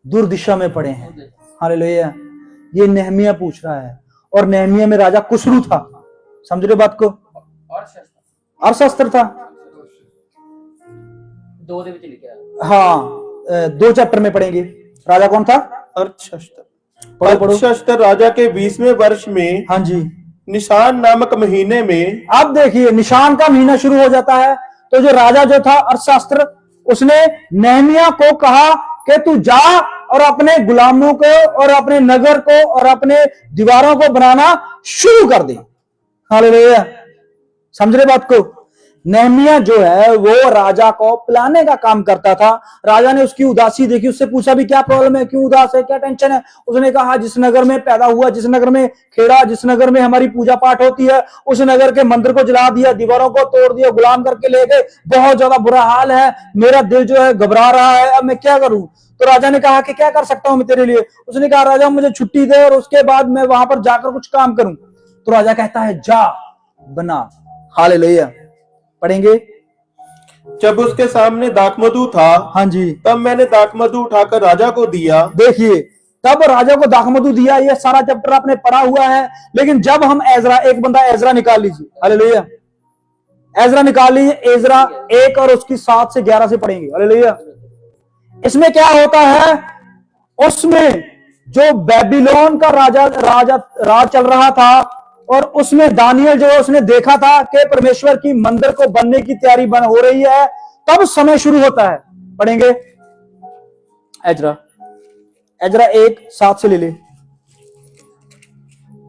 दुर्दिशा में पड़े हैं। हालेलुया। ये नेहमिया पूछ रहा है। और नेहमिया में राजा कुसरू था। समझ रहे बात को? अर्थशास्त्र था। हाँ, 2 चैप्टर में पढ़ेंगे। राजा कौन था? अर्थशास्त्र राजा के 20वें वर्ष में, हाँ जी, निशान नामक महीने में। अब देखिए निशान का महीना शुरू हो जाता है। तो जो राजा जो था अर्थशास्त्र, उसने नेहमिया को कहा कि तू जा और अपने गुलामों को और अपने नगर को और अपने दीवारों को बनाना शुरू कर दे। हालेलुया। समझ रहे बात को? नेहमिया जो है वो राजा को पिलाने का काम करता था। राजा ने उसकी उदासी देखी, उससे पूछा भी क्या प्रॉब्लम है, क्यों उदास है, क्या टेंशन है? उसने कहा जिस नगर में पैदा हुआ, जिस नगर में खेड़ा, जिस नगर में हमारी पूजा पाठ होती है, उस नगर के मंदिर को जला दिया, दीवारों को तोड़ दिया, गुलाम करके ले गए, बहुत ज्यादा बुरा हाल है, मेरा दिल जो है घबरा रहा है, अब मैं क्या करूं? तो राजा ने कहा कि क्या कर सकता हूं मैं तेरे लिए? उसने कहा राजा मुझे छुट्टी दे और उसके बाद मैं वहां पर जाकर कुछ काम करूं। तो राजा कहता है जा बना। हालेलुया। पढ़ेंगे। जब उसके सामने दाखमधु था, हाँ जी, तब तब मैंने दाखमधु उठाकर राजा को दिया। देखिए, तब राजा को दाखमधु दिया। ये सारा चैप्टर आपने पढ़ा हुआ है। लेकिन जब हम एजरा, एक बंदा एजरा निकाल लीजिए। हालेलुया। एजरा निकाल लीजिए। एजरा 1 और उसकी 7 से 11 से पढ़ेंगे। हालेलुया। इसमें क्या होता है? उसमें जो बेबीलोन का राज चल रहा था, और उसमें दानियल जो है उसने देखा था कि परमेश्वर की मंदिर को बनने की तैयारी हो रही है। तब समय शुरू होता है। पढ़ेंगे एजरा 1 7 से ले ले।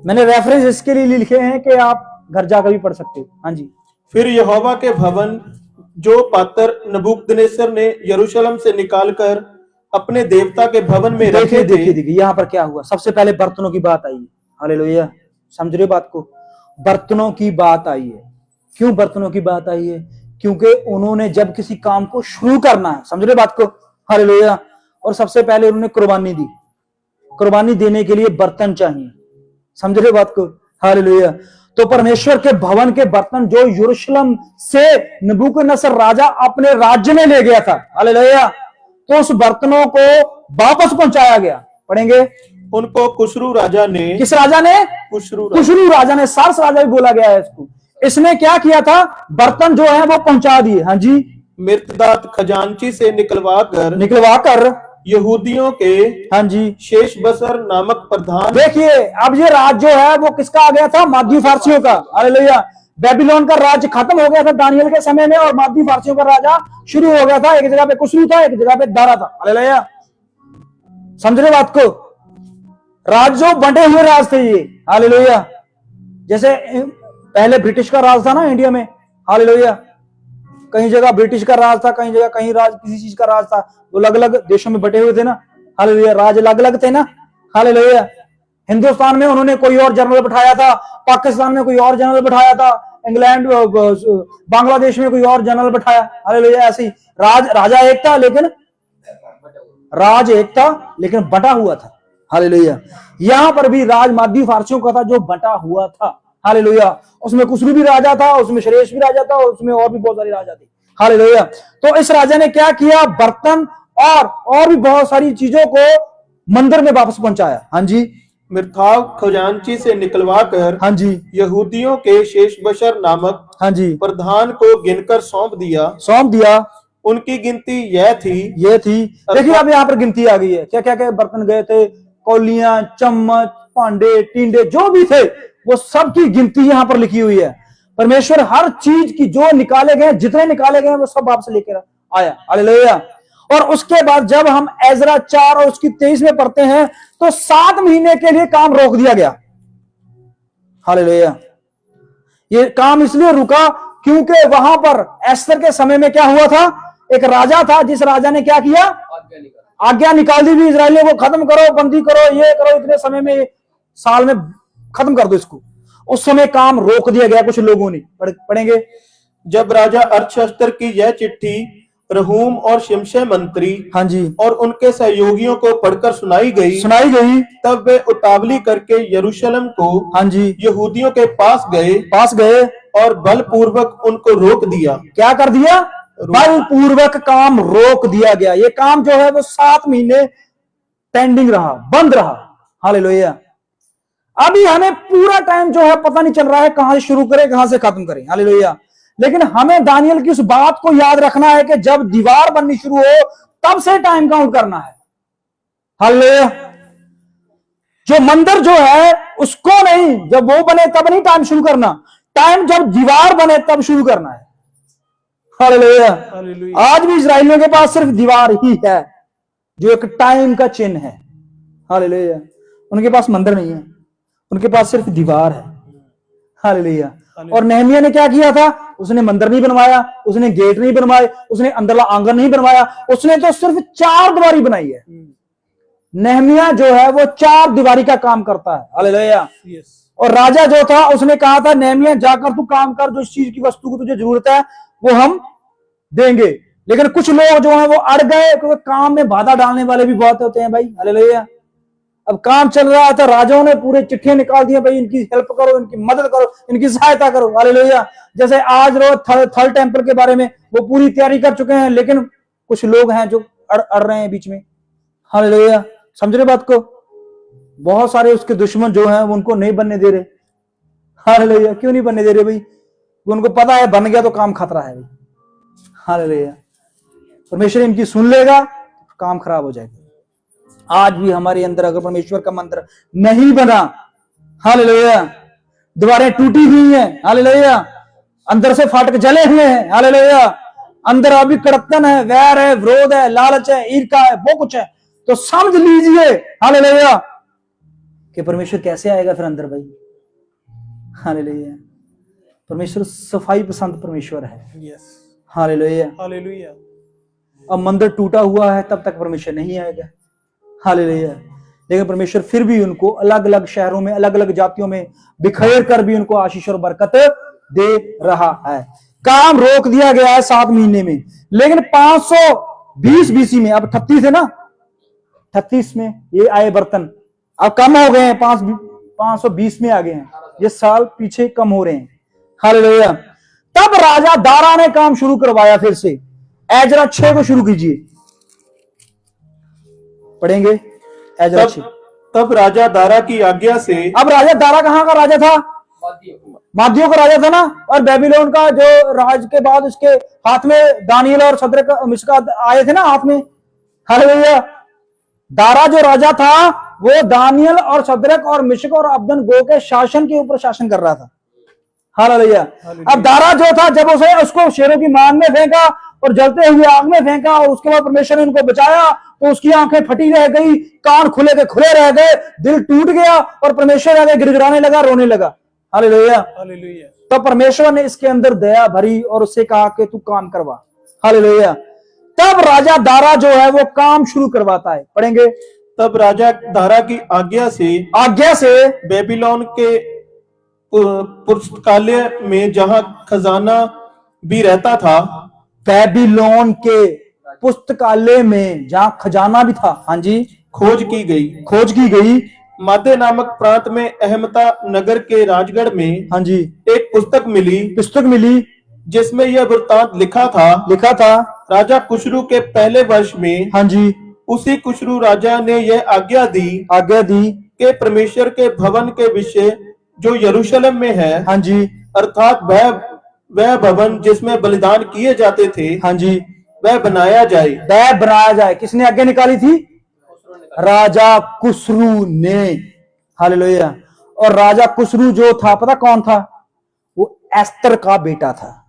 मैंने रेफरेंस इसके लिए लिखे हैं कि आप घर जाकर भी पढ़ सकते हो। हाँ जी। फिर यहोवा के भवन जो पात्र नबूकदनेस्सर ने यरूशलेम से निकालकर अपने देवता के भवन में देखिए रखे देखिए थे। देखिए यहाँ पर क्या हुआ। सबसे पहले बर्तनों की बात आई है। हालेलुया, समझ रहे हो बात को? बर्तनों की बात आई है। क्यों बर्तनों की बात आई है? क्योंकि उन्होंने जब किसी काम को शुरू करना है, समझ रहे बात को? हालेलुया। और सबसे पहले उन्होंने कुर्बानी दी। कुर्बानी देने के लिए बर्तन चाहिए, समझ रहे बात को? हालेलुया। तो परमेश्वर के भवन के बर्तन जो यरूशलेम से नबूकदनेस्सर राजा अपने राज्य में ले गया था, हालेलुया, तो उस बर्तनों को वापस पहुंचाया गया। पढ़ेंगे, उनको कुशरू राजा ने, किस राजा ने? कुशरू राजा ने, सार्स राजा भी बोला गया है इसको। इसने क्या किया था? बर्तन जो है वो पहुंचा दिए। हाँ जी, मृतदात खजांची से निकलवा कर यहूदियों के, हाँ जी, शेष बसर नामक प्रधान। देखिए अब ये राज जो है वो किसका आ गया था? मादी फारसियों का। हालेलुया। बेबीलोन का राज्य खत्म हो गया था दानियल के समय में और मादी फारसियों का राजा शुरू हो गया था। एक जगह पे कुशरू था, एक जगह पे दारा था। हालेलुया, समझ रहे बात को? राज जो बंटे हुए राज थे ये। हालेलुया। जैसे पहले ब्रिटिश का राज था ना इंडिया में। हालेलुया। कहीं जगह ब्रिटिश का राज था, कहीं जगह कहीं राज किसी चीज का राज था। वो अलग अलग देशों में बटे हुए थे ना। हालेलुया, राज अलग अलग थे ना। हालेलुया। हिंदुस्तान में उन्होंने कोई और जनरल बैठाया था, पाकिस्तान में कोई और जनरल बैठाया था, इंग्लैंड बांग्लादेश में कोई और जनरल बैठाया। हालेलुया। ऐसे ही राजा एक था लेकिन राज एक था लेकिन बटा हुआ था। हालेलुया। यहां पर भी राज मादी फारसियों का था जो बटा हुआ था। हालेलुया। उसमें कुशरू भी राजा था, उसमें शरेश भी राजा था, उसमें और भी बहुत सारी राजा थे। हालेलुया। तो इस राजा ने क्या किया? बर्तन और भी बहुत सारी चीजों को मंदिर में वापस पहुंचाया। हाँ जी, मृतकाव खजांची से निकलवाकर, हाँ जी, यहूदियों के शेष बसर नामक, हाँ जी, प्रधान को गिनकर सौंप दिया। उनकी गिनती यह थी। देखिए अब यहाँ पर गिनती आ गई है। क्या क्या क्या बर्तन गए थे? कौलियां, चम्मच, भांडे, टिंडे जो भी थे वो सब की गिनती यहाँ पर लिखी हुई है। परमेश्वर हर चीज की जो निकाले गए, जितने निकाले गए वो सब वापस लेकर आया। हालेलुया। और उसके बाद जब हम एजरा 4 और उसकी 23 में पढ़ते हैं तो 7 महीने के लिए काम रोक दिया गया। हालेलुया। ये काम इसलिए रुका क्योंकि वहां पर एस्तर के समय में क्या हुआ था? एक राजा था, जिस राजा ने क्या किया? आज्ञा निकाल दी भी, इजराइलियों को खत्म करो, बंदी करो, ये करो, इतने समय में, साल में खत्म कर दो इसको। उस समय काम रोक दिया गया कुछ लोगों ने। पढ़ेंगे, जब राजा अरशस्तर की यह चिट्ठी रहूम और शिमशे मंत्री, हाँ जी, और उनके सहयोगियों को पढ़कर सुनाई गई, तब वे उतावली करके यरूशलेम को, हाँ जी, यहूदियों के पास गए और बलपूर्वक उनको रोक दिया। क्या कर दिया? बलपूर्वक काम रोक दिया गया। ये काम जो है वो 7 महीने पेंडिंग रहा, बंद रहा। हालेलुया। अभी हमें पूरा टाइम जो है पता नहीं चल रहा है कहां से शुरू करें, कहां से खत्म करें। हालेलुया। लेकिन हमें दानियल की उस बात को याद रखना है कि जब दीवार बननी शुरू हो तब से टाइम काउंट करना है। हालेलुया। जो मंदिर जो है उसको नहीं, जब वो बने तब नहीं टाइम शुरू करना, टाइम जब दीवार बने तब शुरू करना है। हालेलुया। आज भी इजराइलियों के पास सिर्फ दीवार ही है जो एक टाइम का चिन्ह है। हालेलुया। उनके पास मंदिर नहीं है, उनके पास सिर्फ दीवार है। हालेलुया। और नेहमिया ने क्या किया था? उसने मंदिर नहीं बनवाया, उसने गेट नहीं बनवाए, उसने अंदरला आंगन नहीं बनवाया, उसने तो सिर्फ 4 दीवारी बनाई है। नेहमिया जो है वो 4 दीवारी का काम करता है। हालेलुया। और राजा जो था उसने कहा था नेहमिया जाकर तू काम कर, जो इस चीज की वस्तु को तुझे जरूरत है वो हम देंगे। लेकिन कुछ लोग जो है वो अड़ गए, क्योंकि काम में बाधा डालने वाले भी बहुत होते हैं भाई। हालेलुया। अब काम चल रहा था, राजाओं ने पूरे चिट्ठियां निकाल दी, भाई इनकी हेल्प करो, इनकी मदद करो, इनकी सहायता करो। हालेलुया। जैसे आज रोज थर्ड टेम्पल के बारे में वो पूरी तैयारी कर चुके हैं, लेकिन कुछ लोग हैं जो अड़ रहे हैं बीच में। हालेलुया। समझ रहे बात को? बहुत सारे उसके दुश्मन जो हैं वो उनको नहीं बनने दे रहे। हालेलुया। क्यों नहीं बनने दे रहे भाई? उनको पता है बन गया तो काम खतरा है भाई। हालेलुया। परमेश्वर इनकी सुन लेगा, काम खराब हो जाएगा। आज भी हमारे अंदर अगर परमेश्वर का मंदिर नहीं बना, हालेलुया, दीवारें टूटी हुई हैं, हालेलुया, अंदर से फाटक जले हुए हैं, हालेलुया, अंदर अभी कड़कन है, वैर है, विरोध है, लालच है, ईर्ष्या है, वो कुछ है, तो समझ लीजिए हालेलुया कि परमेश्वर कैसे आएगा फिर अंदर भाई। हालेलुया। परमेश्वर सफाई पसंद परमेश्वर है। यस। हालेलुया। हालेलुया। अब मंदिर टूटा हुआ है, तब तक परमेश्वर नहीं आएगा। हालेलुया। लेकिन परमेश्वर फिर भी उनको अलग अलग शहरों में, अलग अलग जातियों में बिखेर कर भी उनको आशीष और बरकत दे रहा है। काम रोक दिया गया है 7 महीने में, लेकिन 520 बीसी में, अब 38 है ना, 38 में ये आए बर्तन, अब कम हो गए हैं, 520 में आ गए हैं, ये साल पीछे कम हो रहे हैं। हालेलुया। तब राजा दारा ने काम शुरू करवाया फिर से। एजरा 6 को शुरू कीजिए, पढ़ेंगे एजरा 6। तब राजा दारा की आज्ञा से, अब राजा दारा कहां का राजा था? मादियों का राजा था ना। और बेबीलोन का जो राज के बाद उसके हाथ में दानियल और सद्रक मिशका आए थे ना हाथ में। हालेलुया। दारा जो राजा था वो दानियल और सद्रक और मिशक और अबदनगो के शासन के ऊपर शासन कर रहा था। हालेलुया। अब दारा जो था, जब उसको शेरों की मान में फेंका और जलते हुए आग में फेंका और उसके बाद परमेश्वर ने उनको बचाया, तो उसकी आंखें फटी रह गई, कान खुले के खुले रह गए, दिल टूट गया और परमेश्वर आगे गिड़गिड़ाने लगा, रोने लगा। हालेलुया। तो परमेश्वर ने इसके अंदर दया भरी और उससे कहा कि तू काम करवा। हालेलुया। तब राजा दारा जो है वो काम शुरू करवाता है, पढ़ेंगे। तब राजा दारा की आज्ञा से बेबीलोन के पुस्तकालय में जहां खजाना भी रहता था, बेबीलोन के पुस्तकालय में जहां खजाना भी था, हाँ जी, खोज की गई। मादे नामक प्रांत में अहमता नगर के राजगढ़ में, हाँ जी, एक पुस्तक मिली जिसमें यह वृत्तांत लिखा था। राजा कुशरू के पहले वर्ष में, हाँ जी, उसी कुशरू राजा ने यह आज्ञा दी कि परमेश्वर के भवन के विषय जो यरूशलेम में है, हाँ जी, अर्थात वह भवन जिसमें बलिदान किए जाते थे, हाँ जी, वह बनाया जाए। किसने आज्ञा निकाली थी? राजा कुशरू ने। हालेलुया। और राजा कुशरू जो था, पता कौन था? वो एस्तर का बेटा था।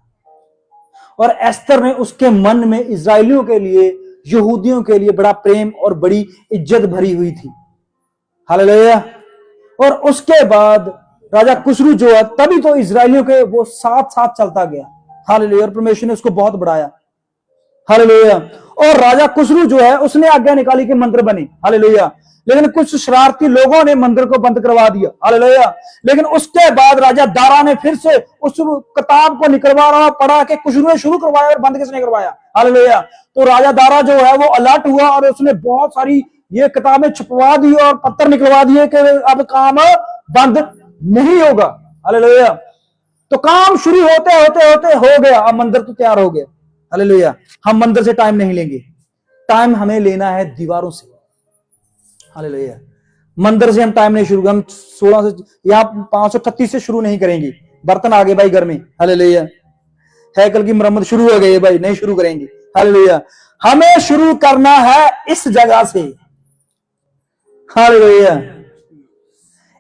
और एस्तर ने उसके मन में इजराइलियों के लिए, यहूदियों के लिए बड़ा प्रेम और बड़ी इज्जत भरी हुई थी। हालेलुया। और उसके बाद राजा कुशरू जो है, तभी तो इजराइलियों के वो साथ साथ चलता गया। हालेलुया। और परमेश्वर ने उसको बहुत बढ़ाया। हालेलुया। और राजा कुशरू जो है उसने आज्ञा निकाली कि मंदिर बने। हालेलुया। लेकिन कुछ शरारती लोगों ने मंदिर को बंद करवा दिया। हालेलुया। लेकिन उसके बाद राजा दारा ने फिर से उस किताब को निकलवा पढ़ा कि कुशरू ने शुरू करवाया और बंद किसने करवाया? हालेलुया। तो राजा दारा जो है वो अलर्ट हुआ और उसने बहुत सारी ये किताबें छपवा दी और पत्थर निकलवा दिए कि अब काम बंद नहीं होगा। हालेलुया। तो काम शुरू होते होते होते हो गया, अब मंदिर तो तैयार हो गया। हालेलुया। हम मंदिर से टाइम नहीं लेंगे, टाइम हमें लेना है दीवारों से। हालेलुया। मंदिर से हम टाइम नहीं शुरू, हम 16 से या 538 से शुरू नहीं करेंगे। बर्तन आ गए भाई घर में। हालेलुया। हैकल की मरम्मत शुरू हो गई भाई, नहीं शुरू करेंगे। हालेलुया। हमें शुरू करना है इस जगह से। हालेलुया।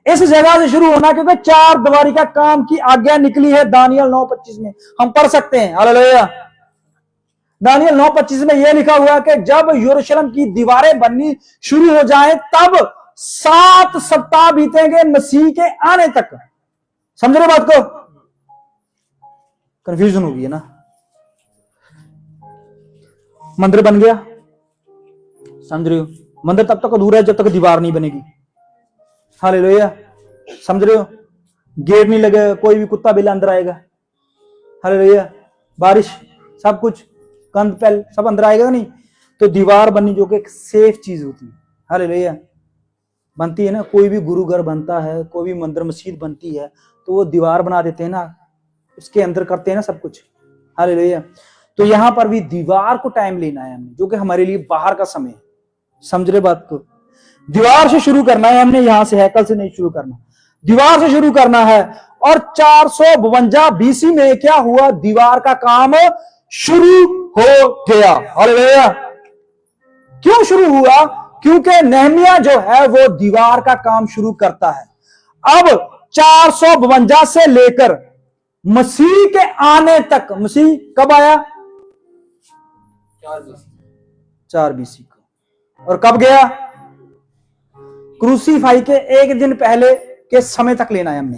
इस जगह से शुरू होना, क्योंकि 4 दीवारी का काम की आज्ञा निकली है दानियल 9:25 में, हम पढ़ सकते हैं। हालेलुया। दानियल 9:25 में यह लिखा हुआ है कि जब यरूशलेम की दीवारें बननी शुरू हो जाएं, तब 7 सप्ताह बीतेंगे मसीह के आने तक। समझ रहे बात को? कंफ्यूजन होगी है ना। मंदिर बन गया, समझ रहे हो? मंदिर तब तक अधूरा है जब तक दीवार नहीं बनेगी। हालेलुया। समझ रहे हो? गेट नहीं लगेगा, कोई भी कुत्ता बिल्ला अंदर आएगा। हालेलुया। बारिश, सब कुछ, कंद पैल सब अंदर आएगा नहीं। तो दीवार बननी जो कि एक सेफ चीज होती है। हालेलुया। बनती है ना, कोई भी गुरु घर बनता है, कोई भी मंदिर मस्जिद बनती है, तो वो दीवार बना देते हैं ना, उसके अंदर करते हैं ना सब कुछ। हालेलुया। तो यहां पर भी दीवार को टाइम लेना है हमने, जो कि हमारे लिए बाहर का समय है। समझ रहे बात को? दीवार से शुरू करना है हमने, यहां से हैकल से नहीं शुरू करना, दीवार से शुरू करना है। और 452 बीसी में क्या हुआ? दीवार का काम शुरू हो गया। हालेलुया। क्यों शुरू हुआ? क्योंकि नेहमिया जो है वो दीवार का काम शुरू करता है। अब 452 से लेकर मसीह के आने तक, मसीह कब आया? 4 बीसी को। और कब गया? क्रूसीफाई के एक दिन पहले के समय तक लेना है हमने,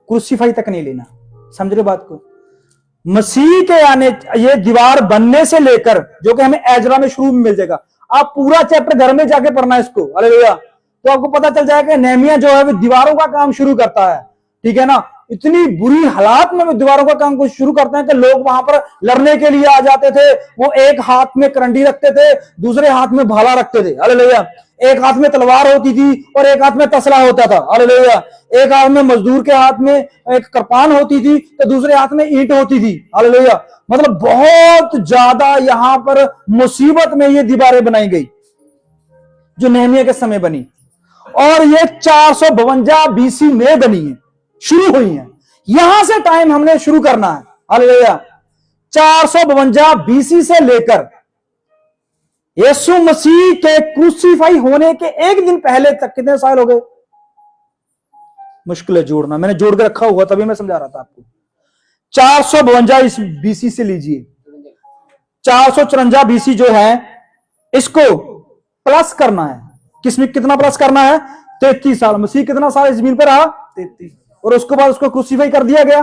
क्रूसीफाई तक नहीं लेना। समझ रहे बात को? मसीह के आने, ये दीवार बनने से लेकर, जो कि हमें एजरा में शुरू में मिल जाएगा, आप पूरा चैप्टर घर में जाके पढ़ना है इसको, हालेलुया, तो आपको पता चल जाएगा कि नेहमिया जो है वो दीवारों का काम शुरू करता है, ठीक है ना। इतनी बुरी हालात में वो दीवारों का काम कुछ शुरू करते हैं कि लोग वहां पर लड़ने के लिए आ जाते थे। वो एक हाथ में करंडी रखते थे, दूसरे हाथ में भाला रखते थे, हालेलुया। एक हाथ में तलवार होती थी और एक हाथ में तसला होता था, हालेलुया। एक हाथ में मजदूर के हाथ में एक कृपान होती थी तो दूसरे हाथ में ईंट होती थी, हालेलुया। मतलब बहुत ज्यादा यहां पर मुसीबत में ये दीवारें बनाई गई जो नेहमिया के समय बनी, और ये 452 बीसी में बनी है, शुरू हुई है। यहां से टाइम हमने शुरू करना है, हालेलुया। 452 बीसी से लेकर यीशु मसीह के क्रूसीफाई होने के एक दिन पहले तक कितने साल हो गए? मुश्किल है जोड़ना, मैंने जोड़ के रखा हुआ तभी मैं समझा रहा था आपको। 452 इस बीसी से लीजिए, 454 बीसी जो है इसको प्लस करना है। किसमें कितना प्लस करना है? 33 साल। मसीह कितना साल इस जमीन पर रहा? 33। और उसके बाद उसको क्रूसीफाई कर दिया गया।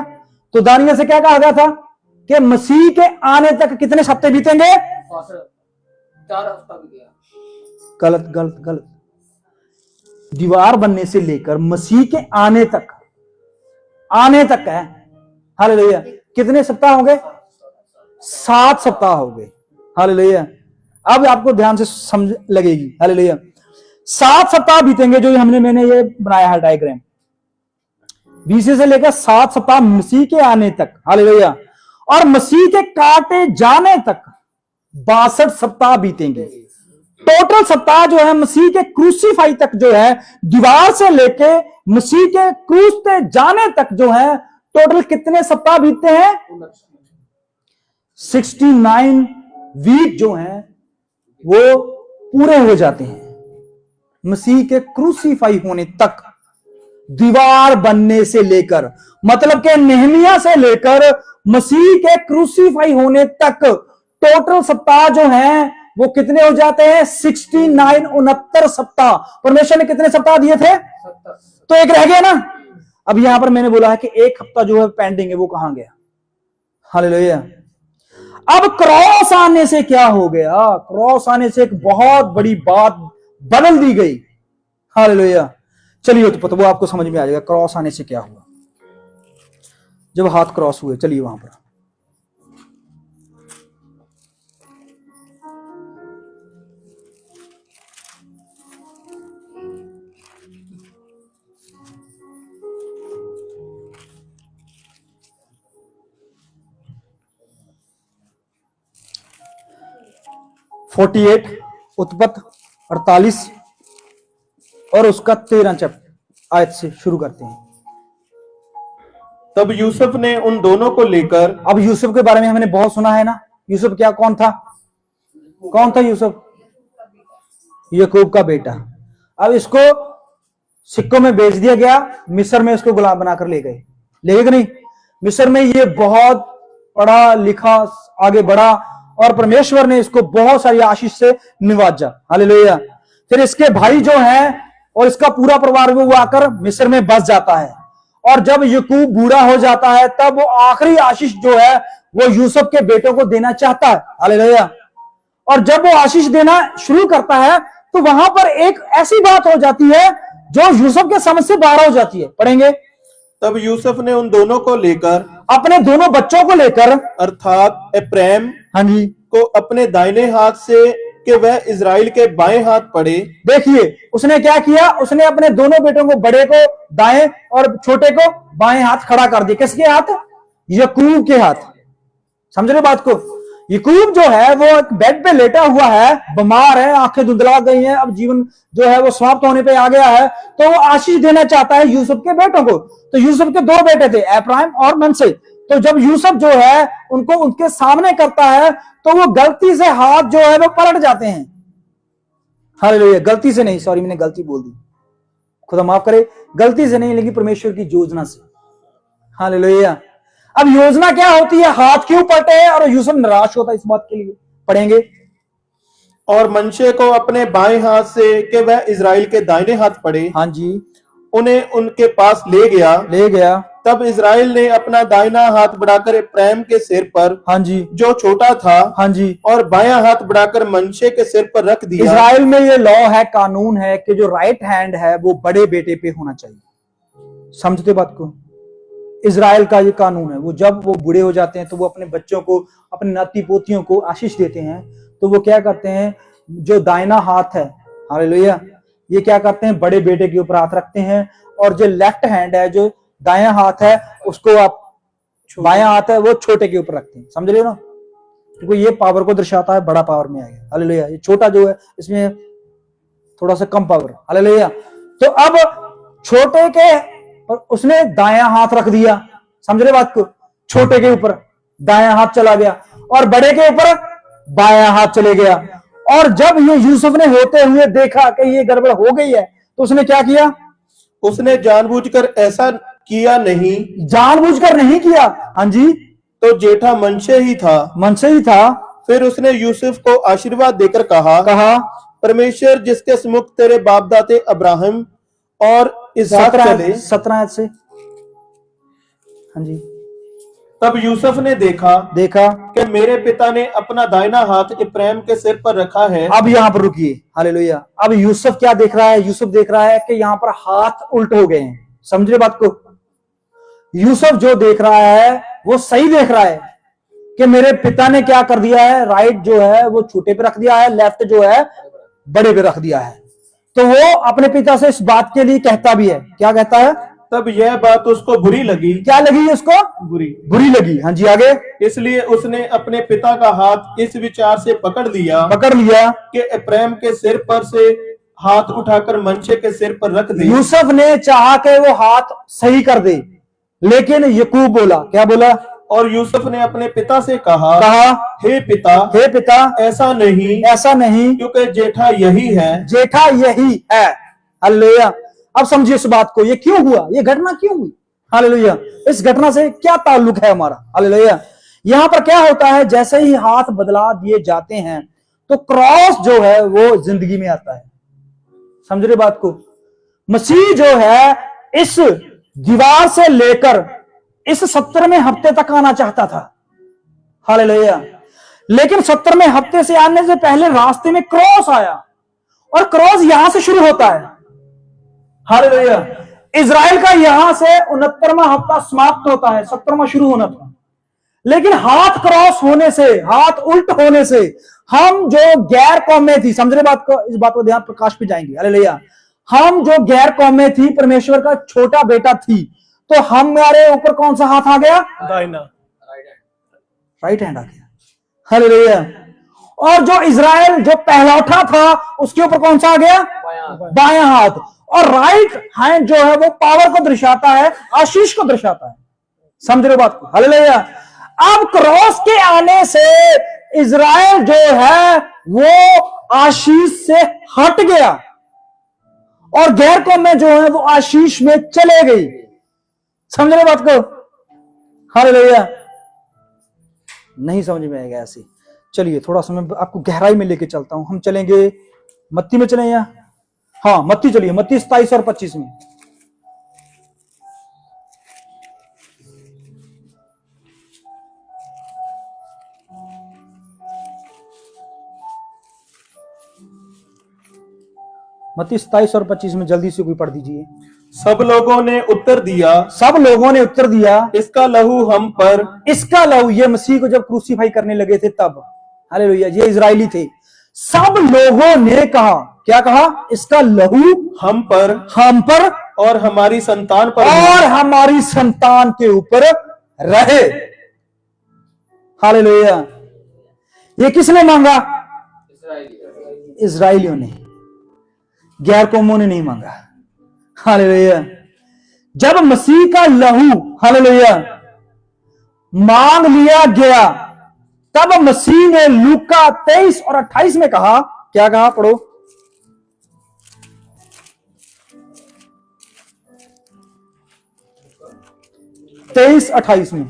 तो दानियल से क्या कहा गया था कि मसीह के आने तक कितने हफ्ते बीतेंगे? 4 हफ्ता भी गया। गलत गलत गलत। दीवार बनने से लेकर मसीह के आने तक है, हालेलुया। कितने सप्ताह हो गए? 7 सप्ताह हो गए, हालेलुया। अब आपको ध्यान से समझ लगेगी, हालेलुया। 7 सप्ताह बीतेंगे, जो मैंने ये बनाया है डायग्राम, 20 से लेकर 7 सप्ताह मसीह के आने तक, हालेलुया। और मसीह के काटे जाने तक 62 सप्ताह बीतेंगे। टोटल सप्ताह जो है मसीह के क्रूसीफाई तक जो है, दीवार से लेके मसीह के क्रूसते जाने तक जो है, टोटल कितने सप्ताह बीतते हैं? 69 वीक जो है वो पूरे हो जाते हैं मसीह के क्रूसीफाई होने तक, दीवार बनने से लेकर, मतलब के नेहमिया से लेकर मसीह के क्रूसीफाई होने तक टोटल सप्ताह जो है वो कितने हो जाते हैं? 69 69 सप्ताह। परमेश्वर ने कितने सप्ताह दिए थे? 70। तो एक रह गया ना। अब यहां पर मैंने बोला है कि एक हफ्ता जो है पेंडिंग है, वो कहां गया? हालेलुया। अब क्रॉस आने से क्या हो गया? क्रॉस आने से एक बहुत बड़ी बात बदल दी गई, हालेलुया। चलिए तो वो आपको समझ में आ जाएगा क्रॉस आने से क्या हुआ, जब हाथ क्रॉस हुए। चलिए वहां पर उत्पत्ति 48 और उसका 13 चैप्टर आयत से शुरू करते हैं। तब यूसुफ ने उन दोनों को लेकर, अब यूसुफ के बारे में हमने बहुत सुना है ना। यूसुफ क्या कौन था? कौन था यूसुफ? याकूब का बेटा। अब इसको सिक्कों में बेच दिया गया, मिस्र में इसको गुलाम बनाकर ले गए कि नहीं? मिस्र में ये बहुत पढ़ा लिखा आगे बढ़ा और परमेश्वर ने इसको बहुत सारी आशीष से निवाजा, हालेलुया। फिर इसके भाई जो है और इसका पूरा परिवार वो आकर मिस्र में बस जाता है, और जब याकूब बूढ़ा हो जाता है तब वो आखिरी आशीष जो है वो यूसुफ के बेटों को देना चाहता है, हालेलुया। और जब वो आशीष देना शुरू करता है तो वहां पर एक ऐसी बात हो जाती है जो यूसुफ के समझ से बाहर हो जाती है। पढ़ेंगे। तब यूसुफ ने उन दोनों को लेकर, अपने दोनों बच्चों को लेकर, अर्थात एप्रैम हाँ जी, को अपने दाहिने हाथ से कि वह इजराइल के बाएं हाथ पड़े। देखिए उसने क्या किया, उसने अपने दोनों बेटों को, बड़े को दाएं और छोटे को बाएं हाथ खड़ा कर दिया। किसके हाथ? याकूब के हाथ। समझ रहे बात को? याकूब जो है वो एक बेड पे लेटा हुआ है, बीमार है, आंखें धुंधला गई हैं, अब जीवन जो है वो समाप्त होने पे आ गया है, तो वो आशीष देना चाहता है यूसुफ के बेटों को। तो यूसुफ के 2 बेटे थे, एफ्राइम और मनसे। तो जब यूसुफ जो है उनको उनके सामने करता है तो वो गलती से हाथ जो है वो पलट जाते हैं, हालेलुया। गलती से नहीं, सॉरी मैंने गलती बोल दी, खुदा माफ करे, गलती से नहीं लेकिन परमेश्वर की योजना से, हालेलुया। अब योजना क्या होती है? हाथ क्यों पलटे हैं? और यूसुफ निराश होता है इस बात के लिए। पढ़ेंगे। और मनशे को अपने बाएं हाथ से कि वह इजराइल के दाहिने हाथ पड़े, हाँ जी, उन्हें उनके पास ले गया। तब इजराइल ने अपना दाहिना हाथ बढ़ाकर इब्राहिम के सिर पर, हाँ जी, जो छोटा था, हाँ जी, और बायां हाथ बढ़ाकर मनशे के सिर पर रख दिया। इजराइल में ये लॉ है, कानून है कि जो राइट हैंड है वो बड़े बेटे पे होना चाहिए। समझते बात को? इजराइल का ये कानून है। वो जब वो बूढ़े हो जाते हैं तो वो अपने बच्चों को, अपने नाती पोतियों को आशीष देते हैं, तो वो क्या करते हैं, जो दाहिना हाथ है, हालेलुया, ये क्या करते हैं, बड़े बेटे के ऊपर हाथ रखते हैं, और जो लेफ्ट हैंड है, जो दायां हाथ है, उसको आप, बायां हाथ है वो छोटे के ऊपर रखते हैं। समझ रहे हो ना? क्योंकि ये पावर को दर्शाता है, बड़ा पावर में आ गया, हालेलुया। ये छोटा जो है इसमें थोड़ा सा कम पावर, हालेलुया। तो अब छोटे के और उसने दायां हाथ रख दिया, समझ रहे बात को? छोटे के ऊपर दायां हाथ चला गया और बड़े के ऊपर बायां हाथ चले गया। और जब ये यूसुफ ने होते हुए देखा कि ये गड़बड़ हो गई है, तो उसने क्या किया? उसने जानबूझकर ऐसा किया नहीं, जानबूझकर नहीं किया, हाँ जी, तो जेठा मनशे ही था। मन से ही था। फिर उसने यूसुफ को आशीर्वाद देकर कहा, परमेश्वर जिसके सम्मुख तेरे बाप दाते अब्राहम और इसहाक चले। 17 से, हाँ जी। तब यूसुफ ने देखा कि मेरे पिता ने अपना दाहिना हाथ इब्राहिम के सिर पर रखा है। अब यहां पर रुकिए, हालेलुया। अब यूसुफ क्या देख रहा है? यूसुफ देख रहा है कि यहां पर हाथ उल्ट हो गए हैं। समझ रहे बात को? यूसुफ जो देख रहा है वो सही देख रहा है कि मेरे पिता ने क्या कर दिया है, राइट जो है वो छोटे पे रख दिया है, लेफ्ट जो है बड़े पे रख दिया है। तो वो अपने पिता से इस बात के लिए कहता भी है, क्या कहता है? तब यह बात उसको बुरी लगी। क्या लगी उसको? बुरी लगी, हाँ जी। आगे, इसलिए उसने अपने पिता का हाथ इस विचार से पकड़ लिया कि इब्राहिम के सिर पर से हाथ उठाकर मनशे के सिर पर रख दे। यूसुफ ने चाहा कि वो हाथ सही कर दे, लेकिन यकूब बोला, क्या बोला? और यूसुफ ने अपने पिता से कहा, हे पिता, ऐसा नहीं, क्योंकि जेठा यही है। हालेलुया। अब समझिए इस बात को, ये क्यों हुआ, ये घटना क्यों हुई? हालेलुया। इस घटना से क्या ताल्लुक है हमारा? हालेलुया। यहां पर क्या होता है, जैसे ही हाथ बदला दिए जाते हैं तो क्रॉस जो है वो जिंदगी में आता है। समझ रहे बात को? मसीह जो है इस दीवार से लेकर इस 70वें हफ्ते तक आना चाहता था, हालेलुया, लेकिन 70वें हफ्ते से आने से पहले रास्ते में क्रॉस आया, और क्रॉस यहां से शुरू होता है, हालेलुया। इजराइल का यहां से 69वां हफ्ता समाप्त होता है, 70वां शुरू होना था। लेकिन हाथ क्रॉस होने से, हाथ उल्ट होने से, हम जो गैर कौमें थी, समझ रहे बात को? इस बात को ध्यान, प्रकाश पे जाएंगे, हालेलुया। हम जो गैर कौमें थी, परमेश्वर का छोटा बेटा थी, तो हमारे ऊपर कौन सा हाथ आ गया? दाहिना, राइट हैंड आ गया, हालेलुया। और जो इजराइल जो पहलौठा था उसके ऊपर कौन सा आ गया? बायां हाथ। और राइट हैंड जो है वो पावर को दर्शाता है, आशीष को दर्शाता है। समझ रहे बात को? हालेलुया। अब क्रॉस के आने से इजराइल जो है वो आशीष से हट गया, और गैर कौमें जो है वो आशीष में चले गई। समझ रहे बात को? हालेलुया। नहीं समझ में आएगा ऐसे। चलिए थोड़ा सा मैं आपको गहराई में लेके चलता हूं। हम चलेंगे मत्ती में, चलें या? हाँ, मत्ती चलिए, मत्ती 27 और 25 में। मत्ती 27 और 25 में जल्दी से कोई पढ़ दीजिए। सब लोगों ने उत्तर दिया, इसका लहू हम पर। इसका लहू, ये मसीह को जब क्रूसीफाई करने लगे थे तब, हालेलुया, ये इजराइली थे। सब लोगों ने कहा, क्या कहा? इसका लहू हम पर और हमारी संतान पर, और हमारी संतान के ऊपर रहे। हालेलुया। ये किसने मांगा? इजराइलियों ने, गैर कौमों ने नहीं मांगा। हालेलुया। जब मसीह का लहू, हालेलुया, मांग लिया गया, तब मसीह ने लूका 23 और 28 में कहा, क्या कहा? पढ़ो। 23-28 में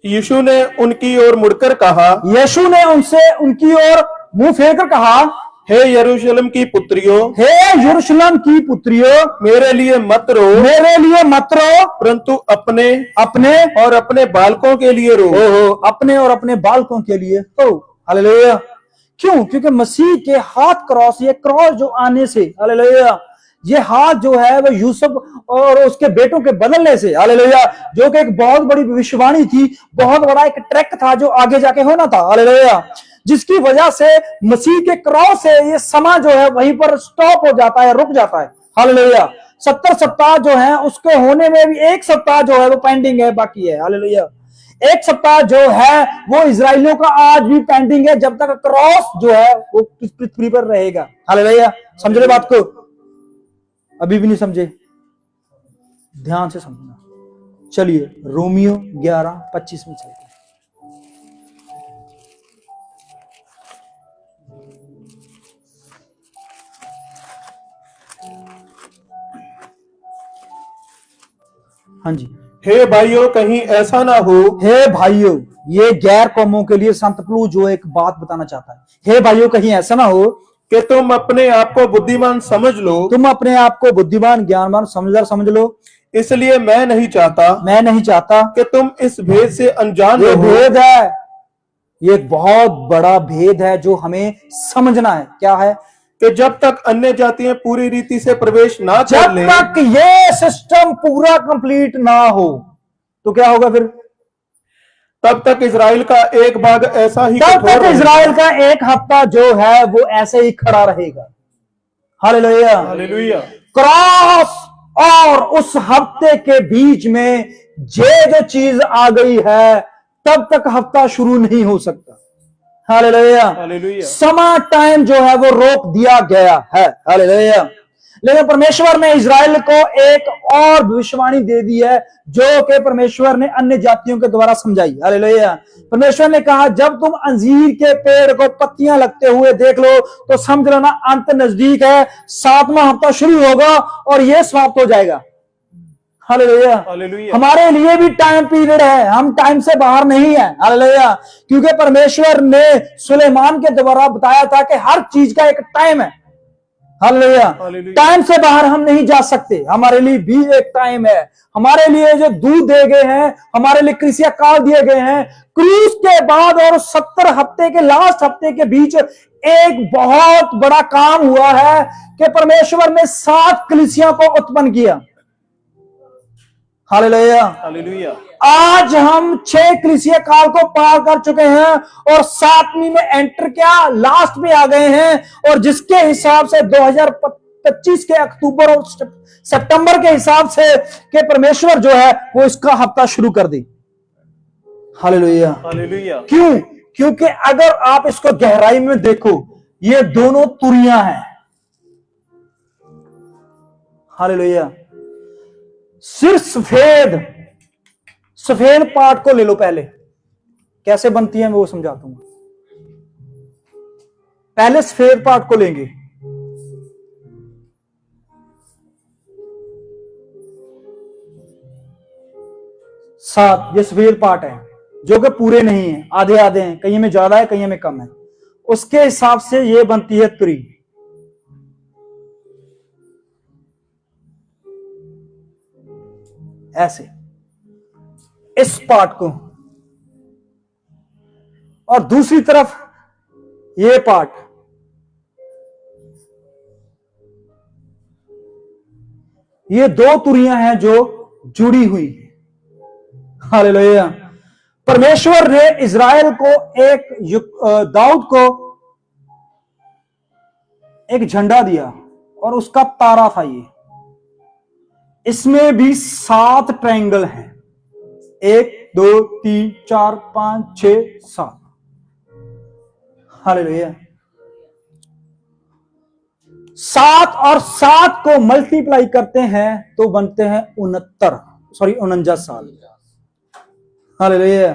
यीशु ने उनकी ओर मुड़कर कहा, यीशु ने उनसे उनकी ओर मुंह फेर कर कहा, हे यरूशलेम की पुत्रियों, हे यरूशलेम की पुत्रियों, मेरे लिए मत रो, मेरे लिए मत रो, परंतु अपने अपने और अपने बालकों के लिए रो। ओहो, अपने और अपने बालकों के लिए हो। हालेलुया। क्यों? क्योंकि मसीह के हाथ क्रॉस, ये क्रॉस जो आने से, हालेलुया, ये हाथ जो है वो यूसुफ और उसके बेटों के बदलने से, हालेलुया, जो कि एक बहुत बड़ी भविष्यवाणी थी, बहुत बड़ा एक ट्रैक था जो आगे जाके होना था, हालेलुया, जिसकी वजह से मसीह के क्रॉस से ये समा जो है वहीं पर स्टॉप हो जाता है, रुक जाता है, हालेलुया। 70 सप्ताह जो है उसके होने में भी एक सप्ताह जो है वो पेंडिंग है, बाकी है, हालेलुया। एक सप्ताह जो है वो इजरायलियों का आज भी पेंडिंग है, जब तक क्रॉस जो है वो पृथ्वी पर रहेगा, हालेलुया। समझ रहे बात को? अभी भी नहीं समझे? ध्यान से समझना। चलिए रोमियो 11:25 में चलते हैं। हाँ जी। हे भाइयों, कहीं ऐसा ना हो, हे भाइयों, ये गैर कौमों के लिए संत पौलुस जो एक बात बताना चाहता है। हे भाइयों, कहीं ऐसा ना हो कि तुम अपने आप को बुद्धिमान समझ लो, तुम अपने आप को बुद्धिमान, ज्ञानवान, समझदार समझ लो। इसलिए मैं नहीं चाहता कि तुम इस भेद से अनजान ये रहो। भेद है, ये एक बहुत बड़ा भेद है जो हमें समझना है। क्या है? कि जब तक अन्य जातियां पूरी रीति से प्रवेश ना कर जब लें, तक ये सिस्टम पूरा कंप्लीट ना हो तो क्या होगा फिर? तब तक इजराइल का एक भाग ऐसा ही तब कठोर तक रहेगा। इजराइल का एक हफ्ता जो है वो ऐसे ही खड़ा रहेगा। हालेलुया। हालेलुया। क्रॉस और उस हफ्ते के बीच में जो चीज आ गई है, तब तक हफ्ता शुरू नहीं हो सकता। हालेलुया। हालेलुया। समा टाइम जो है वो रोक दिया गया है। हालेलुया। लेकिन परमेश्वर ने इजराइल को एक और भविष्यवाणी दे दी है जो कि परमेश्वर ने अन्य जातियों के द्वारा समझाई। हालेलुया। परमेश्वर ने कहा, जब तुम अंजीर के पेड़ को पत्तियां लगते हुए देख लो तो समझ लेना अंत नजदीक है, 7वां हफ्ता शुरू होगा और यह समाप्त हो जाएगा। हालेलुया। हालेलुया। हमारे लिए भी टाइम पीरियड है, हम टाइम से बाहर नहीं है। हालेलुया। क्योंकि परमेश्वर ने सुलेमान के द्वारा बताया था कि हर चीज का एक टाइम है। हालेलुया। टाइम से बाहर हम नहीं जा सकते, हमारे लिए भी एक टाइम है। हमारे लिए जो दूध दे गए हैं, हमारे लिए कलीसिया काल दिए गए हैं, क्रूस के बाद और 70 हफ्ते के लास्ट हफ्ते के बीच एक बहुत बड़ा काम हुआ है कि परमेश्वर ने 7 कलीसिया को उत्पन्न किया। हालेलुया। हालेलुया। आज हम 6 कलीसिया काल को पार कर चुके हैं और 7वीं में एंटर क्या लास्ट में आ गए हैं, और जिसके हिसाब से 2025 के अक्टूबर और सितंबर के हिसाब से कि परमेश्वर जो है वो इसका हफ्ता शुरू कर दी। हालेलुया। हालेलुया। क्यों? क्योंकि अगर आप इसको गहराई में देखो, ये दोनों तुरियां हैं। हालेलुया। सिर्फ सफेद पार्ट को ले लो, पहले कैसे बनती है मैं वो समझाता हूं। पहले सफेद पार्ट को लेंगे, सात ये सफेद पार्ट है जो कि पूरे नहीं है, आधे आधे हैं, कहीं में ज्यादा है कहीं में कम है। उसके हिसाब से ये बनती है तुरी। ऐसे इस पार्ट को, और दूसरी तरफ ये पार्ट, ये 2 तुरियां हैं जो जुड़ी हुई हैं। हालेलुया। परमेश्वर ने इज़राइल को दाऊद को एक झंडा दिया और उसका तारा था ये। इसमें भी 7 ट्रायंगल हैं, 1 2 3 4 5 6 7। हालेलुया। 7 और 7 को मल्टीप्लाई करते हैं तो बनते हैं 49 साल। हालेलुया।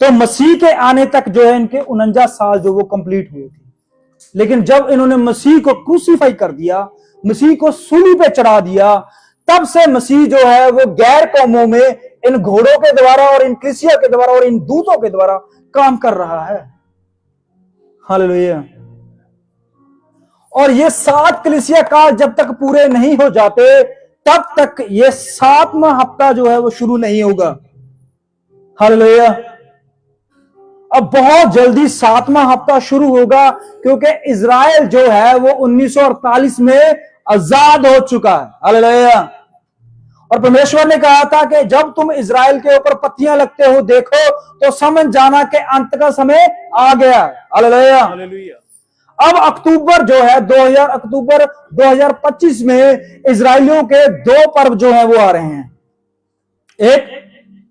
तो मसीह के आने तक जो है इनके 49 साल जो वो कंप्लीट हुए थे। लेकिन जब इन्होंने मसीह को क्रूसीफाई कर दिया, मसीह को सूली पे चढ़ा दिया, तब से मसीह जो है वो गैर कौमों में इन घोड़ों के द्वारा और इन कलीसिया के द्वारा और इन दूतों के द्वारा काम कर रहा है। हालेलुया। और ये 7 कलीसिया काल जब तक पूरे नहीं हो जाते तब तक ये 7वां हफ्ता जो है वो शुरू नहीं होगा। हालेलुया। अब बहुत जल्दी 7वां हफ्ता शुरू होगा, क्योंकि इजराइल जो है वो 1948 में आजाद हो चुका है। हालेलुया। और परमेश्वर ने कहा था कि जब तुम इजराइल के ऊपर पत्तियां लगते हो देखो तो समझ जाना कि अंत का समय आ गया। हालेलुया। हालेलुया। अब अक्टूबर जो है 2025 में इजरायलियों के 2 पर्व जो है वो आ रहे हैं। एक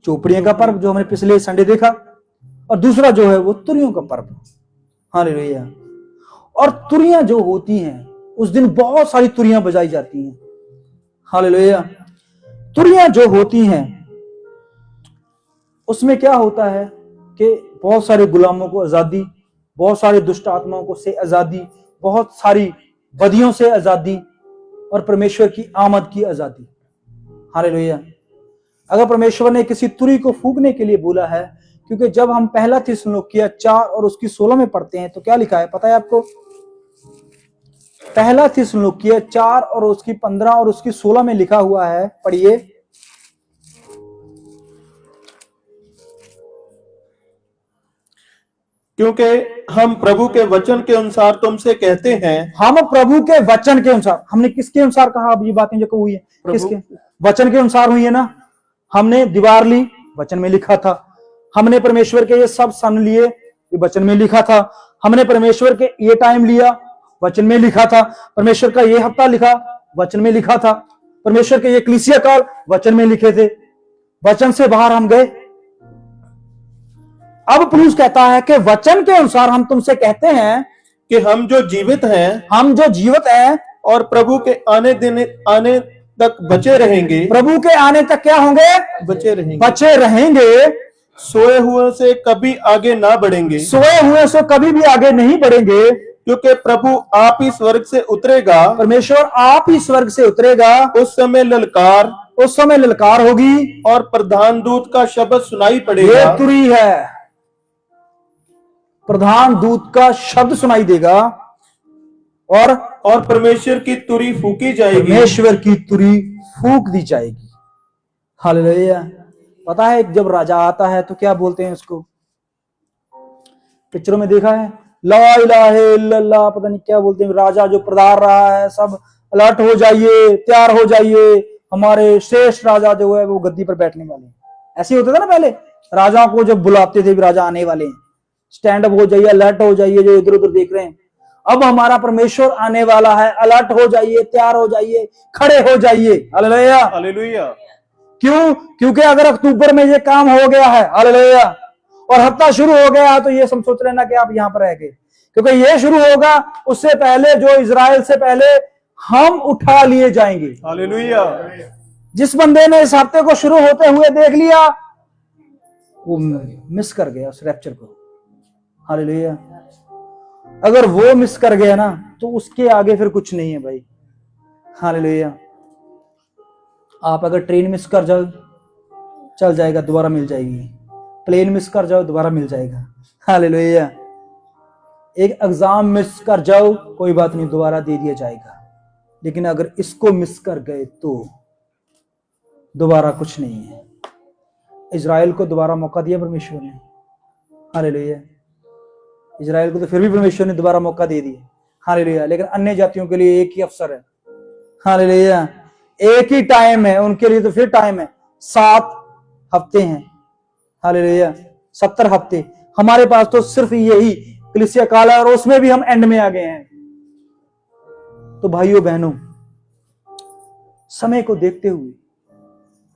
चोपड़ियों का पर्व जो हमने पिछले संडे देखा, और दूसरा जो है वो तुरियों का पर्व। हालेलुया। और तुरियां जो होती हैं उस दिन बहुत सारी तुरियां बजाई जाती हैं। हालेलुया। तुरियां जो होती हैं उसमें क्या होता है कि बहुत सारे गुलामों को आजादी, बहुत सारे दुष्ट आत्माओं को से आजादी, बहुत सारी बदियों से आजादी और परमेश्वर की आमद की आजादी। हालेलुया। अगर परमेश्वर ने किसी तुरी को फूंकने के लिए बोला है, क्योंकि जब हम पहला थिस्सलुनीकियों 4 और उसकी 16 में पढ़ते हैं तो क्या लिखा है पता है आपको? पहला थिस्सलुनीकियों 4 और उसकी 15 और उसकी 16 में लिखा हुआ है, पढ़िए। क्योंकि हम प्रभु के वचन के अनुसार तुमसे कहते हैं। हम प्रभु के वचन के अनुसार, हमने किसके अनुसार कहा? अब ये बातें जो हुई है किसके? वचन के अनुसार हुई है ना। हमने दीवार ली, वचन में लिखा था। हमने परमेश्वर के ये सब सन लिए, ये वचन में लिखा था। हमने परमेश्वर के ये टाइम लिया, वचन में लिखा था। परमेश्वर का ये हफ्ता लिखा, वचन में लिखा था। परमेश्वर के ये कलीसिया काल वचन में लिखे थे। वचन से बाहर हम गए। अब पौलुस कहता है कि वचन के अनुसार हम तुमसे कहते हैं कि हम जो जीवित हैं और प्रभु के आने तक बचे रहेंगे। प्रभु के आने तक क्या होंगे? बचे रहेंगे। सोए हुए से कभी आगे ना बढ़ेंगे। सोए हुए से कभी भी आगे नहीं बढ़ेंगे, क्योंकि प्रभु आप ही स्वर्ग से उतरेगा। परमेश्वर आप ही स्वर्ग से उतरेगा। उस समय ललकार होगी और प्रधान दूत का शब्द सुनाई पड़ेगा। ये तुरी है, प्रधान दूत का शब्द सुनाई देगा और परमेश्वर की तुरी फूकी जाएगी। परमेश्वर की तुरी फूक दी जाएगी। हालेलुया। पता है जब राजा आता है तो क्या बोलते हैं उसको? पिक्चरों में देखा है, ला इलाहा इल्लल्लाह, पता नहीं क्या बोलते हैं। राजा जो प्रधान रहा है, सब अलर्ट हो जाइए, तैयार हो जाइए, हमारे श्रेष्ठ राजा जो है वो गद्दी पर बैठने वाले हैं। ऐसे होता था ना पहले, राजाओं को जब बुलाते थे राजा आने वाले हैं, स्टैंड अप हो जाइए, अलर्ट हो जाइए, जो इधर उधर देख रहे हैं। अब हमारा परमेश्वर आने वाला है, अलर्ट हो जाइए, तैयार हो जाइए, खड़े हो जाइए। हालेलुया। हालेलुया। क्यों? क्योंकि अगर अक्टूबर में ये काम हो गया है, हालेलुया, और हफ्ता शुरू हो गया तो ये सब सोच लेना कि आप यहां पर रह गए, क्योंकि ये शुरू होगा उससे पहले जो इजराइल से पहले हम उठा लिए जाएंगे। हालेलुया। जिस बंदे ने इस हफ्ते को शुरू होते हुए देख लिया वो मिस कर गया उस रैप्चर को। हालेलुया। अगर वो मिस कर गया ना तो उसके आगे फिर कुछ नहीं है भाई। हालेलुया। आप अगर ट्रेन मिस कर जाओ चल जाएगा, दोबारा मिल जाएगी। प्लेन मिस कर जाओ दोबारा मिल जाएगा। हालेलुया। एक एग्जाम मिस कर जाओ कोई बात नहीं, दोबारा दे दिया जाएगा। लेकिन अगर इसको मिस कर गए तो दोबारा कुछ नहीं है। इजराइल को दोबारा मौका दिया परमेश्वर ने। हालेलुया। इजराइल को तो फिर भी परमेश्वर ने दोबारा मौका दे दिया। हालेलुया। लेकिन अन्य जातियों के लिए एक ही अवसर है। हालेलुया। एक ही टाइम है उनके लिए, तो फिर टाइम है 7 हफ्ते हैं। हालेलुया। 70 हफ्ते। हमारे पास तो सिर्फ यही कलीसिया काल है और उसमें भी हम एंड में आ गए हैं। तो भाइयों बहनों, समय को देखते हुए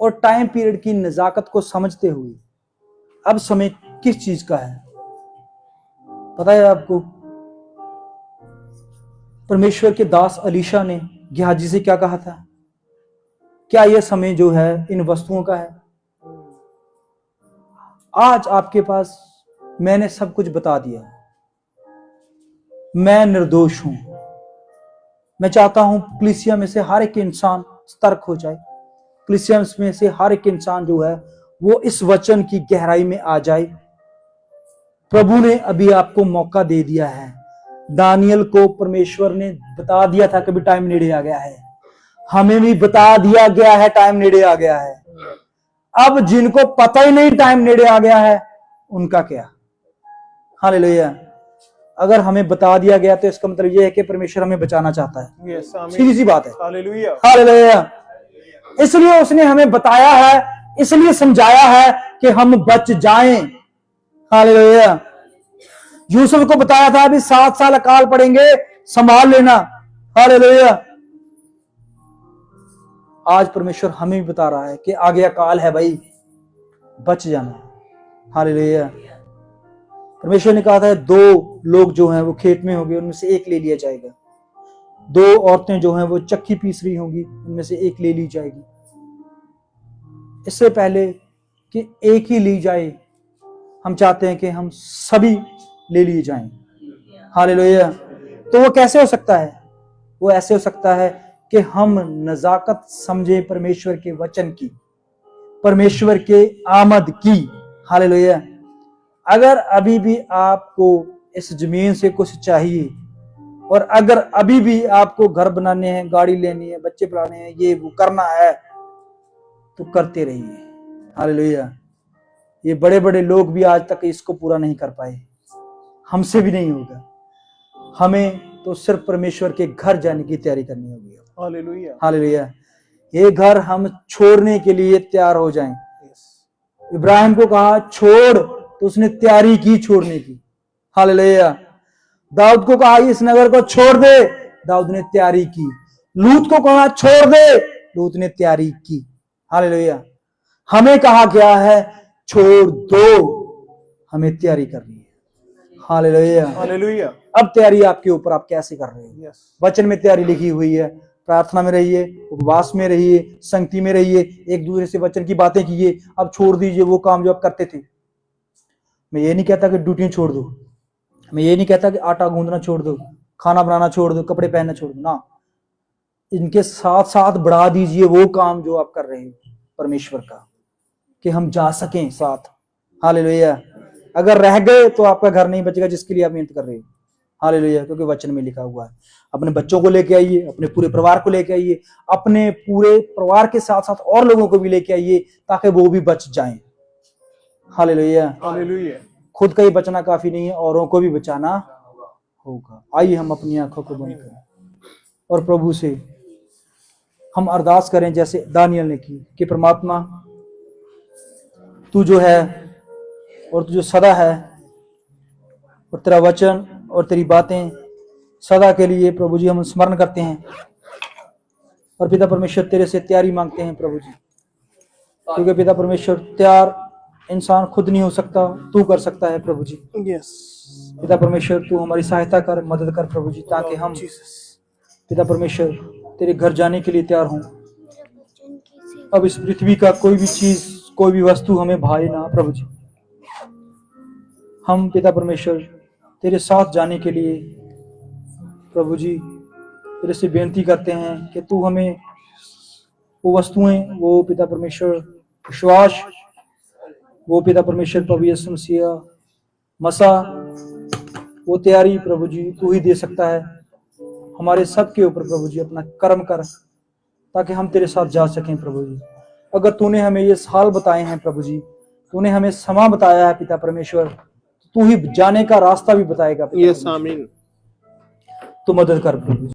और टाइम पीरियड की नजाकत को समझते हुए अब समय किस चीज का है पता है आपको? परमेश्वर के दास अलीशा ने गेहाजी से क्या कहा था? क्या यह समय जो है इन वस्तुओं का है? आज आपके पास मैंने सब कुछ बता दिया। मैं निर्दोष हूं। मैं चाहता हूं कलीसिया में से हर एक इंसान सतर्क हो जाए। कलीसिया में से हर एक इंसान जो है वो इस वचन की गहराई में आ जाए। प्रभु ने अभी आपको मौका दे दिया है। दानियल को परमेश्वर ने बता दिया था कि भी टाइम नेड़े आ गया है। हमें भी बता दिया गया है टाइम नेड़े आ गया है। अब जिनको पता ही नहीं टाइम नेड़े आ गया है, उनका क्या। हालेलुया। अगर हमें बता दिया गया तो इसका मतलब यह है कि परमेश्वर हमें बचाना चाहता है। यस आमीन। सीधी सी बात है। हालेलुया। हालेलुया। इसलिए उसने हमें बताया है, इसलिए समझाया है कि हम बच जाएं। हालेलुया। यूसुफ को बताया था अभी 7 साल अकाल पड़ेंगे, संभाल लेना। हालेलुया। आज परमेश्वर हमें भी बता रहा है कि आगे अकाल है भाई, बच जाना। हालेलुया। परमेश्वर ने कहा था 2 लोग जो हैं वो खेत में होंगे, उनमें से एक ले लिया जाएगा। 2 औरतें जो हैं वो चक्की पीस रही होंगी, उनमें से एक ले ली जाएगी। इससे पहले कि एक ही ली जाए, हम चाहते हैं कि हम सभी ले लिए जाएं। हालेलुया। तो वो कैसे हो सकता है? वो ऐसे हो सकता है कि हम नजाकत समझे परमेश्वर के वचन की, परमेश्वर के आमद की। हालेलुया। अगर अभी भी आपको इस जमीन से कुछ चाहिए, और अगर अभी भी आपको घर बनाने हैं, गाड़ी लेनी है, बच्चे पढ़ाने हैं, ये वो करना है, तो करते रहिए। हालेलुया। ये बड़े बड़े लोग भी आज तक इसको पूरा नहीं कर पाए, हमसे भी नहीं होगा। हमें तो सिर्फ परमेश्वर के घर जाने की तैयारी करनी होगी। हालेलुया। हालेलुया। ये घर हम छोड़ने के लिए तैयार हो जाएं। यस। इब्राहिम को कहा छोड़, तो उसने तैयारी की छोड़ने की। हालेलुया। दाऊद को कहा इस नगर को छोड़ दे, दाऊद ने तैयारी की। लूत को कहा छोड़ दे, लूत ने तैयारी की। हालेलुया। हमें कहा गया है छोड़ दो, हमें तैयारी करनी है। हालेलुया। हालेलुया। अब तैयारी आपके ऊपर, आप कैसे कर रहे हो? यस। वचन में तैयारी लिखी हुई है। प्रार्थना में रहिए, उपवास में रहिए, संगति में रहिए, एक दूसरे से वचन की बातें कीजिए। अब छोड़ दीजिए वो काम जो आप करते थे। मैं ये नहीं कहता कि ड्यूटियां छोड़ दो, मैं ये नहीं कहता कि आटा गूंदना छोड़ दो, खाना बनाना छोड़ दो, कपड़े पहनना छोड़ दो ना। इनके साथ साथ बढ़ा दीजिए वो काम जो आप कर रहे हो परमेश्वर का, कि हम जा सकें साथ। हालेलुया। अगर रह गए तो आपका घर नहीं बचेगा जिसके लिए आप मेहनत कर रहे हो। हालेलुया। क्योंकि वचन में लिखा हुआ है। अपने बच्चों को लेके आइए, अपने पूरे परिवार को लेके आइए, अपने पूरे परिवार के साथ साथ और लोगों को भी लेके आइए, ताकि वो भी बच जाएं। हालेलुया। हालेलुया। खुद का ही बचना काफी नहीं है, औरों को भी बचाना होगा। आइए हम अपनी आंखों को बंद करें और प्रभु से हम अरदास करें जैसे दानियल ने की कि परमात्मा तू जो है और तू जो सदा है, और तेरा वचन और तेरी बातें सदा के लिए प्रभु जी हम स्मरण करते हैं। और पिता परमेश्वर तेरे से तैयारी मांगते हैं प्रभु जी, क्योंकि पिता परमेश्वर तैयार इंसान खुद नहीं हो सकता, तू कर सकता है प्रभु जी। यस। पिता परमेश्वर तू हमारी सहायता कर, मदद कर प्रभु जी, ताकि हम पिता परमेश्वर तेरे घर जाने के लिए तैयार हों। अब इस पृथ्वी का कोई भी चीज, कोई भी वस्तु हमें भाए ना प्रभु जी। हम पिता परमेश्वर तेरे साथ जाने के लिए प्रभु जी तेरे से बेनती करते हैं कि तू हमें वो वस्तुएं, वो पिता परमेश्वर विश्वास, वो पिता परमेश्वर प्रभु यीशु मसीह मसा, वो तैयारी प्रभु जी तू ही दे सकता है। हमारे सब के ऊपर प्रभु जी अपना कर्म कर, ताकि हम तेरे साथ जा सकें प्रभु जी। अगर तूने हमें ये साल बताए हैं प्रभु जी, तूने हमें समा बताया है पिता परमेश्वर, तू ही जाने का रास्ता भी बताएगा पिता यस परमेश्वर। आमीन। तू मदद कर प्रभु।